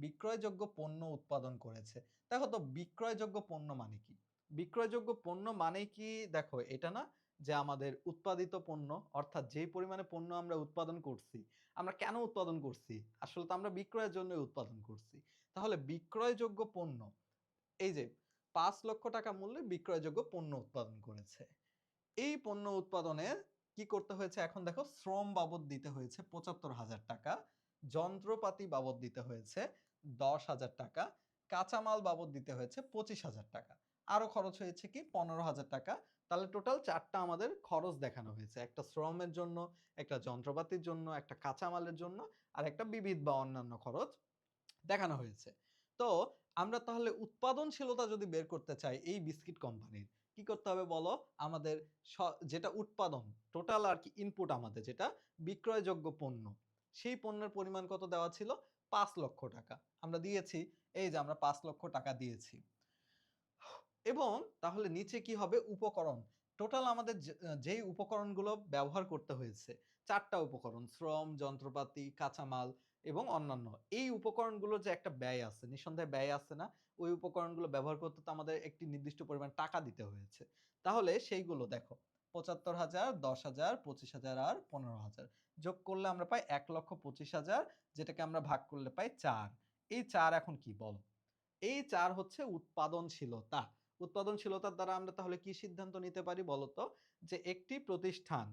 বিক্রয়যোগ্য পণ্য উৎপাদন করেছে। দেখো তো বিক্রয়যোগ্য পণ্য মানে কি? বিক্রয়যোগ্য পণ্য মানে কি দেখো এটা না যে আমাদের উৎপাদিত পণ্য অর্থাৎ যেই পরিমাণে পণ্য আমরা উৎপাদন করছি, আমরা কেন উৎপাদন করছি? আসলে তো আমরা বিক্রয়ের জন্যই উৎপাদন করছি। তাহলে বিক্রয়যোগ্য পণ্য এই যে ৫ লক্ষ টাকা মূল্যে বিক্রয়যোগ্য পণ্য উৎপাদন করেছে। এই পণ্য উৎপাদনে কি করতে হয়েছে এখন দেখো শ্রম বাবদ দিতে হয়েছে ৭৫,০০০ টাকা, যন্ত্রপাতি বাবদ দিতে হয়েছে ১০,০০০ টাকা, কাঁচামাল বাবদ দিতে হয়েছে ২৫,০০০ টাকা, আরো খরচ হয়েছে কি ১৫,০০০ টাকা। তাহলে টোটাল ৪টা আমাদের খরচ দেখানো হয়েছে, একটা শ্রমের জন্য, একটা যন্ত্রপাতির জন্য, একটা কাঁচামালের জন্য, আর একটা বিবিধ বা অন্যান্য খরচ দেখানো হয়েছে। তো আমরা তাহলে উৎপাদনশীলতা যদি বের করতে চাই এই বিস্কিট কোম্পানির কি করতে হবে বলো? আমাদের যেটা উৎপাদন টোটাল আর কি ইনপুট আমাদের যেটা বিক্রয়যোগ্য পণ্য সেই পণ্যের পরিমাণ কত দেওয়া ছিল? ৫ লক্ষ টাকা আমরা দিয়েছি। এই যে আমরা ৫ লক্ষ টাকা দিয়েছি এবং তাহলে নিচে কি হবে? উপকরণ টোটাল আমাদের যেই উপকরণগুলো ব্যবহার করতে হয়েছে ৪টা উপকরণ শ্রম, যন্ত্রপাতি, কাঁচামাল এবং অন্যান্য। এই উপকরণগুলোর যে একটা ব্যয় আছে, নিঃসন্দেহে ব্যয় আছে না? ওই উপকরণগুলো ব্যবহার করতে তো আমাদের একটি নির্দিষ্ট পরিমাণ টাকা দিতে হয়েছে। তাহলে সেইগুলো দেখো ৭৫,০০০, ১০,০০০, ২৫,০০০ আর ১৫,০০০ যোগ করলে আমরা পাই ১,২৫,০০০ যেটাকে আমরা ভাগ করলে পাই ৪। এই ৪ এখন কি বলো? এই ৪ হচ্ছে উৎপাদনশীলতা। উৎপাদনশীলতার দ্বারা আমরা তাহলে কি সিদ্ধান্ত নিতে পারি বলতো? যে একটি প্রতিষ্ঠান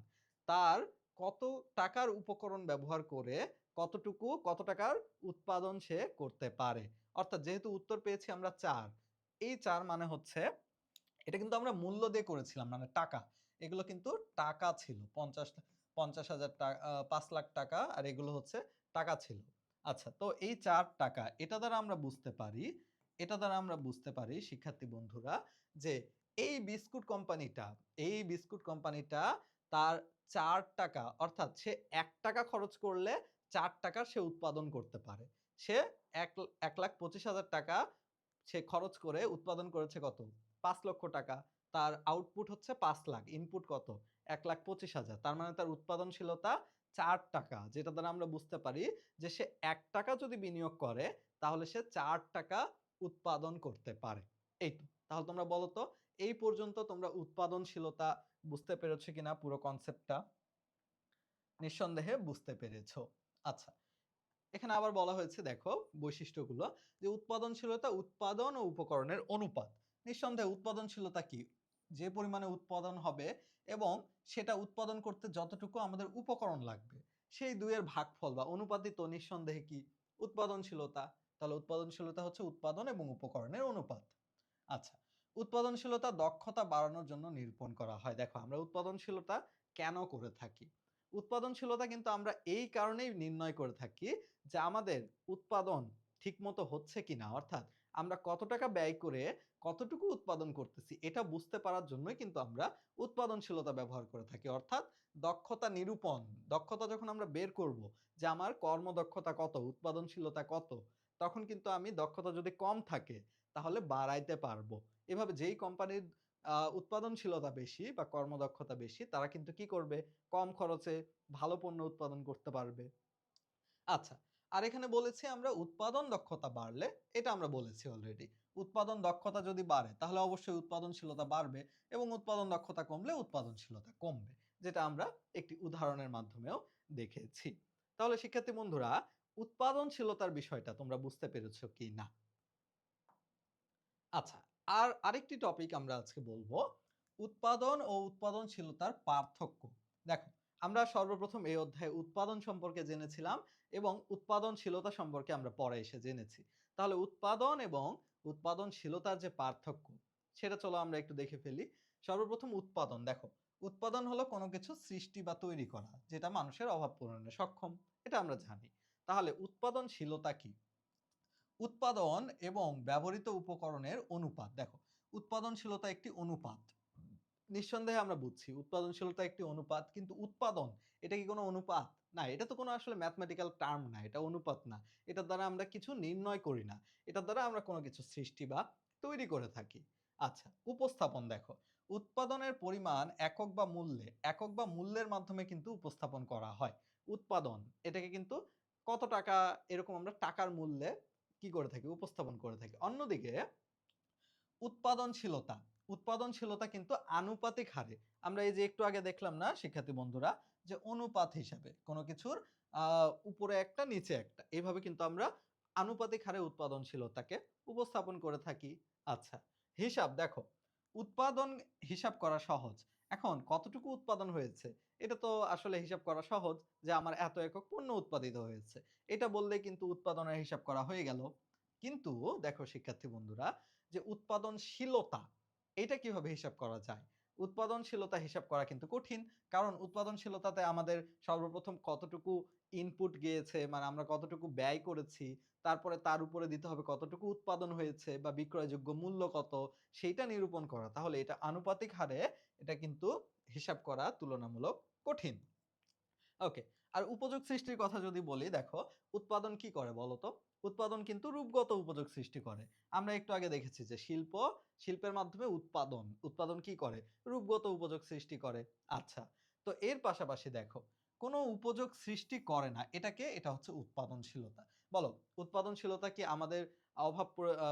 তার কত টাকার উপকরণ ব্যবহার করে কত টাকার উৎপাদন সে করতে পারে। অর্থাৎ যেহেতু উত্তর পেয়েছি আমরা ৪, এই ৪ মানে হচ্ছে এটা কিন্তু আমরা মূল্য দিয়ে করেছিলাম মানে টাকা। এগুলো কিন্তু টাকা ছিল। ৫০,০০০ ৫ লাখ টাকা আর এগুলো হচ্ছে টাকা ছিল। আচ্ছা তো এই ৪ টাকা এটা দ্বারা আমরা বুঝতে পারি শিক্ষার্থী বন্ধুরা যে এই বিস্কুট কোম্পানিটা তার ৪ টাকা অর্থাৎ সে ১ টাকা খরচ করলে ৪ টাকার সে উৎপাদন করতে পারে। সে ১,২৫,০০০ টাকা সে খরচ করে উৎপাদন করেছে কত? ৫ লক্ষ টাকা। তার আউটপুট হচ্ছে ৫ লাখ। ইনপুট কত? ১,২৫,০০০। তার মানে তার উৎপাদনশীলতা ৪ টাকা। যেটা দ্বারা আমরা বুঝতে পারি যে সে ১ টাকা যদি বিনিয়োগ করে তাহলে সে ৪ টাকা উৎপাদন করতে পারে। এই তো। তাহলে তোমরা বলো তো এই পর্যন্ত তোমরা উৎপাদনশীলতা বুঝতে পেরেছো কিনা পুরো কনসেপ্টটা? নিঃসন্দেহে বুঝতে পেরেছো। আচ্ছা। এখানে আবার বলা হয়েছে দেখো বৈশিষ্ট্যগুলো যে উৎপাদনশীলতা উৎপাদন ও উপকরণের অনুপাত। নিঃসন্দেহে উৎপাদনশীলতা কি? যে পরিমাণে উৎপাদন হবে এবং সেটা উৎপাদন করতে যতটুকু আমাদের উপকরণ লাগবে সেই দুইয়ের ভাগফল বা অনুপাতই তো নিঃসন্দেহে কি? উৎপাদনশীলতা। তাহলে উৎপাদনশীলতা হচ্ছে উৎপাদন এবং উপকরণের অনুপাত। আচ্ছা উৎপাদনশীলতা দক্ষতা বাড়ানোর জন্য নিরূপণ করা হয়। দেখো আমরা উৎপাদনশীলতা কেন করে থাকি? উৎপাদনশীলতা কিন্তু আমরা এই কারণেই নির্ণয় করে থাকি যে আমাদের উৎপাদন ঠিকমতো হচ্ছে কিনা অর্থাৎ আমরা কত টাকা ব্যয় করে কতটুকু উৎপাদন করতেছি এটা বুঝতে পারার জন্যই কিন্তু আমরা উৎপাদনশীলতা ব্যবহার করে থাকি। অর্থাৎ দক্ষতা নিরূপণ, দক্ষতা যখন আমরা বের করব যে আমার কর্মদক্ষতা কত, উৎপাদনশীলতা কত, তখন কিন্তু আমি দক্ষতা যদি কম থাকে তাহলে বাড়াইতে পারবো। এভাবে যেই কোম্পানির উৎপাদনশীলতা বেশি বা কর্মদক্ষতা বেশি তারা কিন্তু কি করবে? কম খরচে ভালো পণ্য উৎপাদন করতে পারবে। আচ্ছা, আর এখানে বলেছি আমরা উৎপাদন দক্ষতা বাড়লে, এটা আমরা বলেছি অলরেডি। উৎপাদন দক্ষতা যদি বাড়ে তাহলে অবশ্যই উৎপাদনশীলতা বাড়বে এবং উৎপাদন দক্ষতা কমলে উৎপাদনশীলতা কমবে। যেটা আমরা একটি উদাহরণের মাধ্যমেও দেখেছি। তাহলে শিক্ষার্থী বন্ধুরা উৎপাদনশীলতার বিষয়টা তোমরা বুঝতে পেরেছো কি না? আচ্ছা, আর আরেকটি টপিক আমরা আজকে বলবো, উৎপাদন ও উৎপাদনশীলতার পার্থক্য। দেখো, আমরা সর্বপ্রথম এই অধ্যায়ে উৎপাদন সম্পর্কে জেনেছিলাম এবং উৎপাদনশীলতা সম্পর্কে আমরা পরে এসে জেনেছি। তাহলে উৎপাদন এবং উৎপাদনশীলতার যে পার্থক্য সেটা চলো আমরা একটু দেখে ফেলি। সর্বপ্রথম উৎপাদন দেখো, উৎপাদন হলো কোনো কিছু সৃষ্টি বা তৈরি করা যেটা মানুষের অভাব পূরণে সক্ষম, এটা আমরা জানি। তাহলে উৎপাদনশীলতা কি? উৎপাদন এবং ব্যবহৃত উপকরণের অনুপাত। দেখো, উৎপাদনশীলতা একটি অনুপাত। নিঃসন্দেহে আমরা বুঝছি উৎপাদনশীলতা একটি অনুপাত, কিন্তু উৎপাদন এটা কি কোনো অনুপাত? না, এটা তো কোনো আসলে ম্যাথমেটিক্যাল টার্ম না, এটা অনুপাত না। এটার দ্বারা আমরা কিছু নির্ণয় করি না। এটার দ্বারা আমরা কোনো কিছু সৃষ্টি বা তৈরি করে থাকি। আচ্ছা, উপস্থাপন দেখো। উৎপাদনের পরিমাণ একক বা মূল্যের মাধ্যমে কিন্তু উপস্থাপন করা হয়। উৎপাদন এটাকে কিন্তু কত টাকা এরকম আমরা টাকার মূল্যে কি করে থাকি? উপস্থাপন করে থাকি। অন্যদিকে উৎপাদনশীলতা, উৎপাদনশীলতা কিন্তু আনুপাতিক হারে, আমরা এই যে একটু আগে দেখলাম না শিক্ষার্থী বন্ধুরা, যে অনুপাত হিসাবে কোনো কিছুর উপরে একটা নিচে একটা, এইভাবে কিন্তু আমরা আনুপাতিক হারে উৎপাদনশীলতাকে উপস্থাপন করে থাকি। আচ্ছা, হিসাব দেখো, উৎপাদন হিসাব করা সহজ। এখন কতটুকু উৎপাদন হয়েছে এটা তো আসলে হিসাব করা সহজ, যে আমার এত একক পণ্য উৎপাদিত হয়েছে, এটা বললে কিন্তু উৎপাদনের হিসাব করা হয়ে গেল। কিন্তু দেখো শিক্ষার্থী বন্ধুরা, যে উৎপাদনশীলতা এটা কিভাবে হিসাব করা যায়? উৎপাদনশীলতা হিসাব করা কিন্তু কঠিন। কারণ উৎপাদনশীলতাতে আমাদের সর্বপ্রথম কতটুকু ইনপুট গিয়েছে, মানে আমরা কতটুকু ব্যয় করেছি, তারপরে তার উপরে দিতে হবে কতটুকু উৎপাদন হয়েছে বা বিক্রয়যোগ্য মূল্য কত, সেইটা নিরূপণ করা। তাহলে এটা আনুপাতিক হারে এটা কিন্তু হিসাব করা তুলনামূলক কঠিন। ওকে। আর উপযোগ সৃষ্টির কথা যদি বলি, দেখো উৎপাদন কি করে বলতো? উৎপাদন কিন্তু রূপগত উপযোগ সৃষ্টি করে। আমরা একটু আগে দেখেছি যে শিল্পের মাধ্যমে উৎপাদন কি করে? রূপগত উপযোগ সৃষ্টি করে। আচ্ছা। তো এর পাশাপাশি দেখো, কোনো উপযোগ সৃষ্টি করে না, এটা হচ্ছে উৎপাদনশীলতা। বলো, উৎপাদনশীলতা কি আমাদের অভাব পুর আ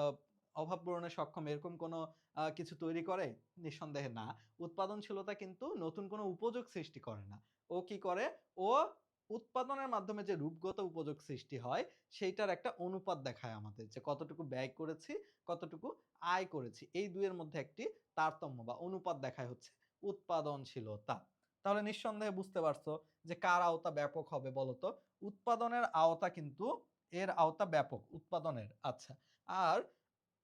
অভাব পূরণে সক্ষম এরকম কোনো কিছু তৈরি করে? নিঃসন্দেহে না। উৎপাদনশীলতা কিন্তু নতুন কোনো উপযোগ সৃষ্টি করে না। ও কি করে? ও উৎপাদনের মাধ্যমে যে রূপগত উপযোগ সৃষ্টি হয়, সেইটার একটা অনুপাত দেখায় আমাদের, যে কতটুকু ব্যয় করেছি, কতটুকু আয় করেছি। এই ২ এর মধ্যে একটি তারতম্য বা অনুপাত দেখায় হচ্ছে উৎপাদনশীলতা। তাহলে নিঃসন্দেহে বুঝতে পারছো যে কার আওতা ব্যাপক হবে বলতো? উৎপাদনের আওতা কিন্তু, এর আওতা ব্যাপক উৎপাদনের। আচ্ছা। আর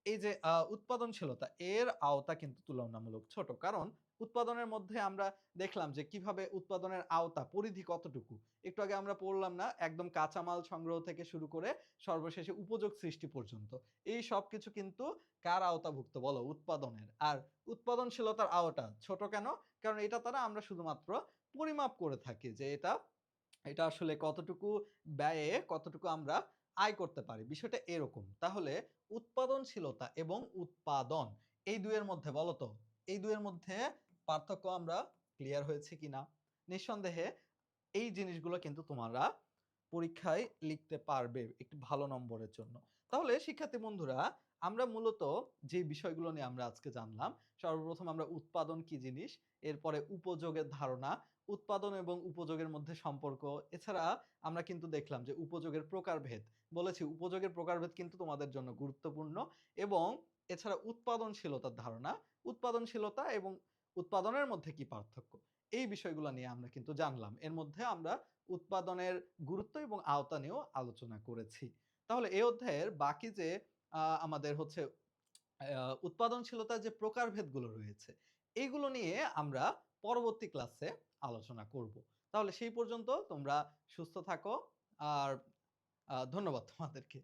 এই যে উৎপাদনশীলতা এর আওতা কিন্তু তুলনামূলক ছোট। কারণ উৎপাদনের মধ্যে আমরা দেখলাম যে কিভাবে উৎপাদনের আওতা, পরিধি কতটুকু। একটু আগে আমরা পড়লাম না? একদম কাঁচামাল সংগ্রহ থেকে শুরু করে সর্বশেষে উপযোগ সৃষ্টি পর্যন্ত। এই সবকিছু কিন্তু কার আওতাভুক্ত বলো? উৎপাদনের। আর উৎপাদনশীলতার আওতা ছোট কেন? কারণ এটা দ্বারা আমরা শুধুমাত্র পরিমাপ করে থাকি যে এটা আসলে কতটুকু ব্যয়ে কতটুকু আমরা আয় করতে পারি। বিষয়টা এরকম। তাহলে উৎপাদনশীলতা এবং উৎপাদন এই ২ এর মধ্যে বলো তো, এই ২ এর মধ্যে পার্থক্য আমরা ক্লিয়ার হয়েছি কিনা? নিঃসন্দেহে এই জিনিসগুলো কিন্তু তোমরা পরীক্ষায় লিখতে পারবে একটু ভালো নম্বরের জন্য। তাহলে শিক্ষার্থী বন্ধুরা, আমরা মূলত যে বিষয়গুলো নিয়ে আমরা আজকে জানলাম, সর্বপ্রথম আমরা উৎপাদন কি জিনিস, এরপরে উপযোগের ধারণা, উৎপাদন এবং উপযোগের মধ্যে সম্পর্ক, এছাড়া আমরা কিন্তু দেখলাম যে উপযোগের প্রকারভেদ। বলেছি উপযোগের প্রকারভেদ কিন্তু তোমাদের জন্য গুরুত্বপূর্ণ, এবং এছাড়া উৎপাদনশীলতার ধারণা, উৎপাদনশীলতা এবং উৎপাদনের মধ্যে কি পার্থক্য, এই বিষয়গুলো নিয়ে আমরা কিন্তু জানলাম। এর মধ্যে আমরা উৎপাদনের গুরুত্ব এবং আওতা নিয়েও আলোচনা করেছি। তাহলে এই অধ্যায়ের বাকি যে আমাদের হচ্ছে উৎপাদনশীলতার যে প্রকারভেদগুলো রয়েছে, এইগুলো নিয়ে আমরা পরবর্তী ক্লাসে আলোচনা করব। তাহলে সেই পর্যন্ত তোমরা সুস্থ থাকো। আর ধন্যবাদ তোমাদেরকে।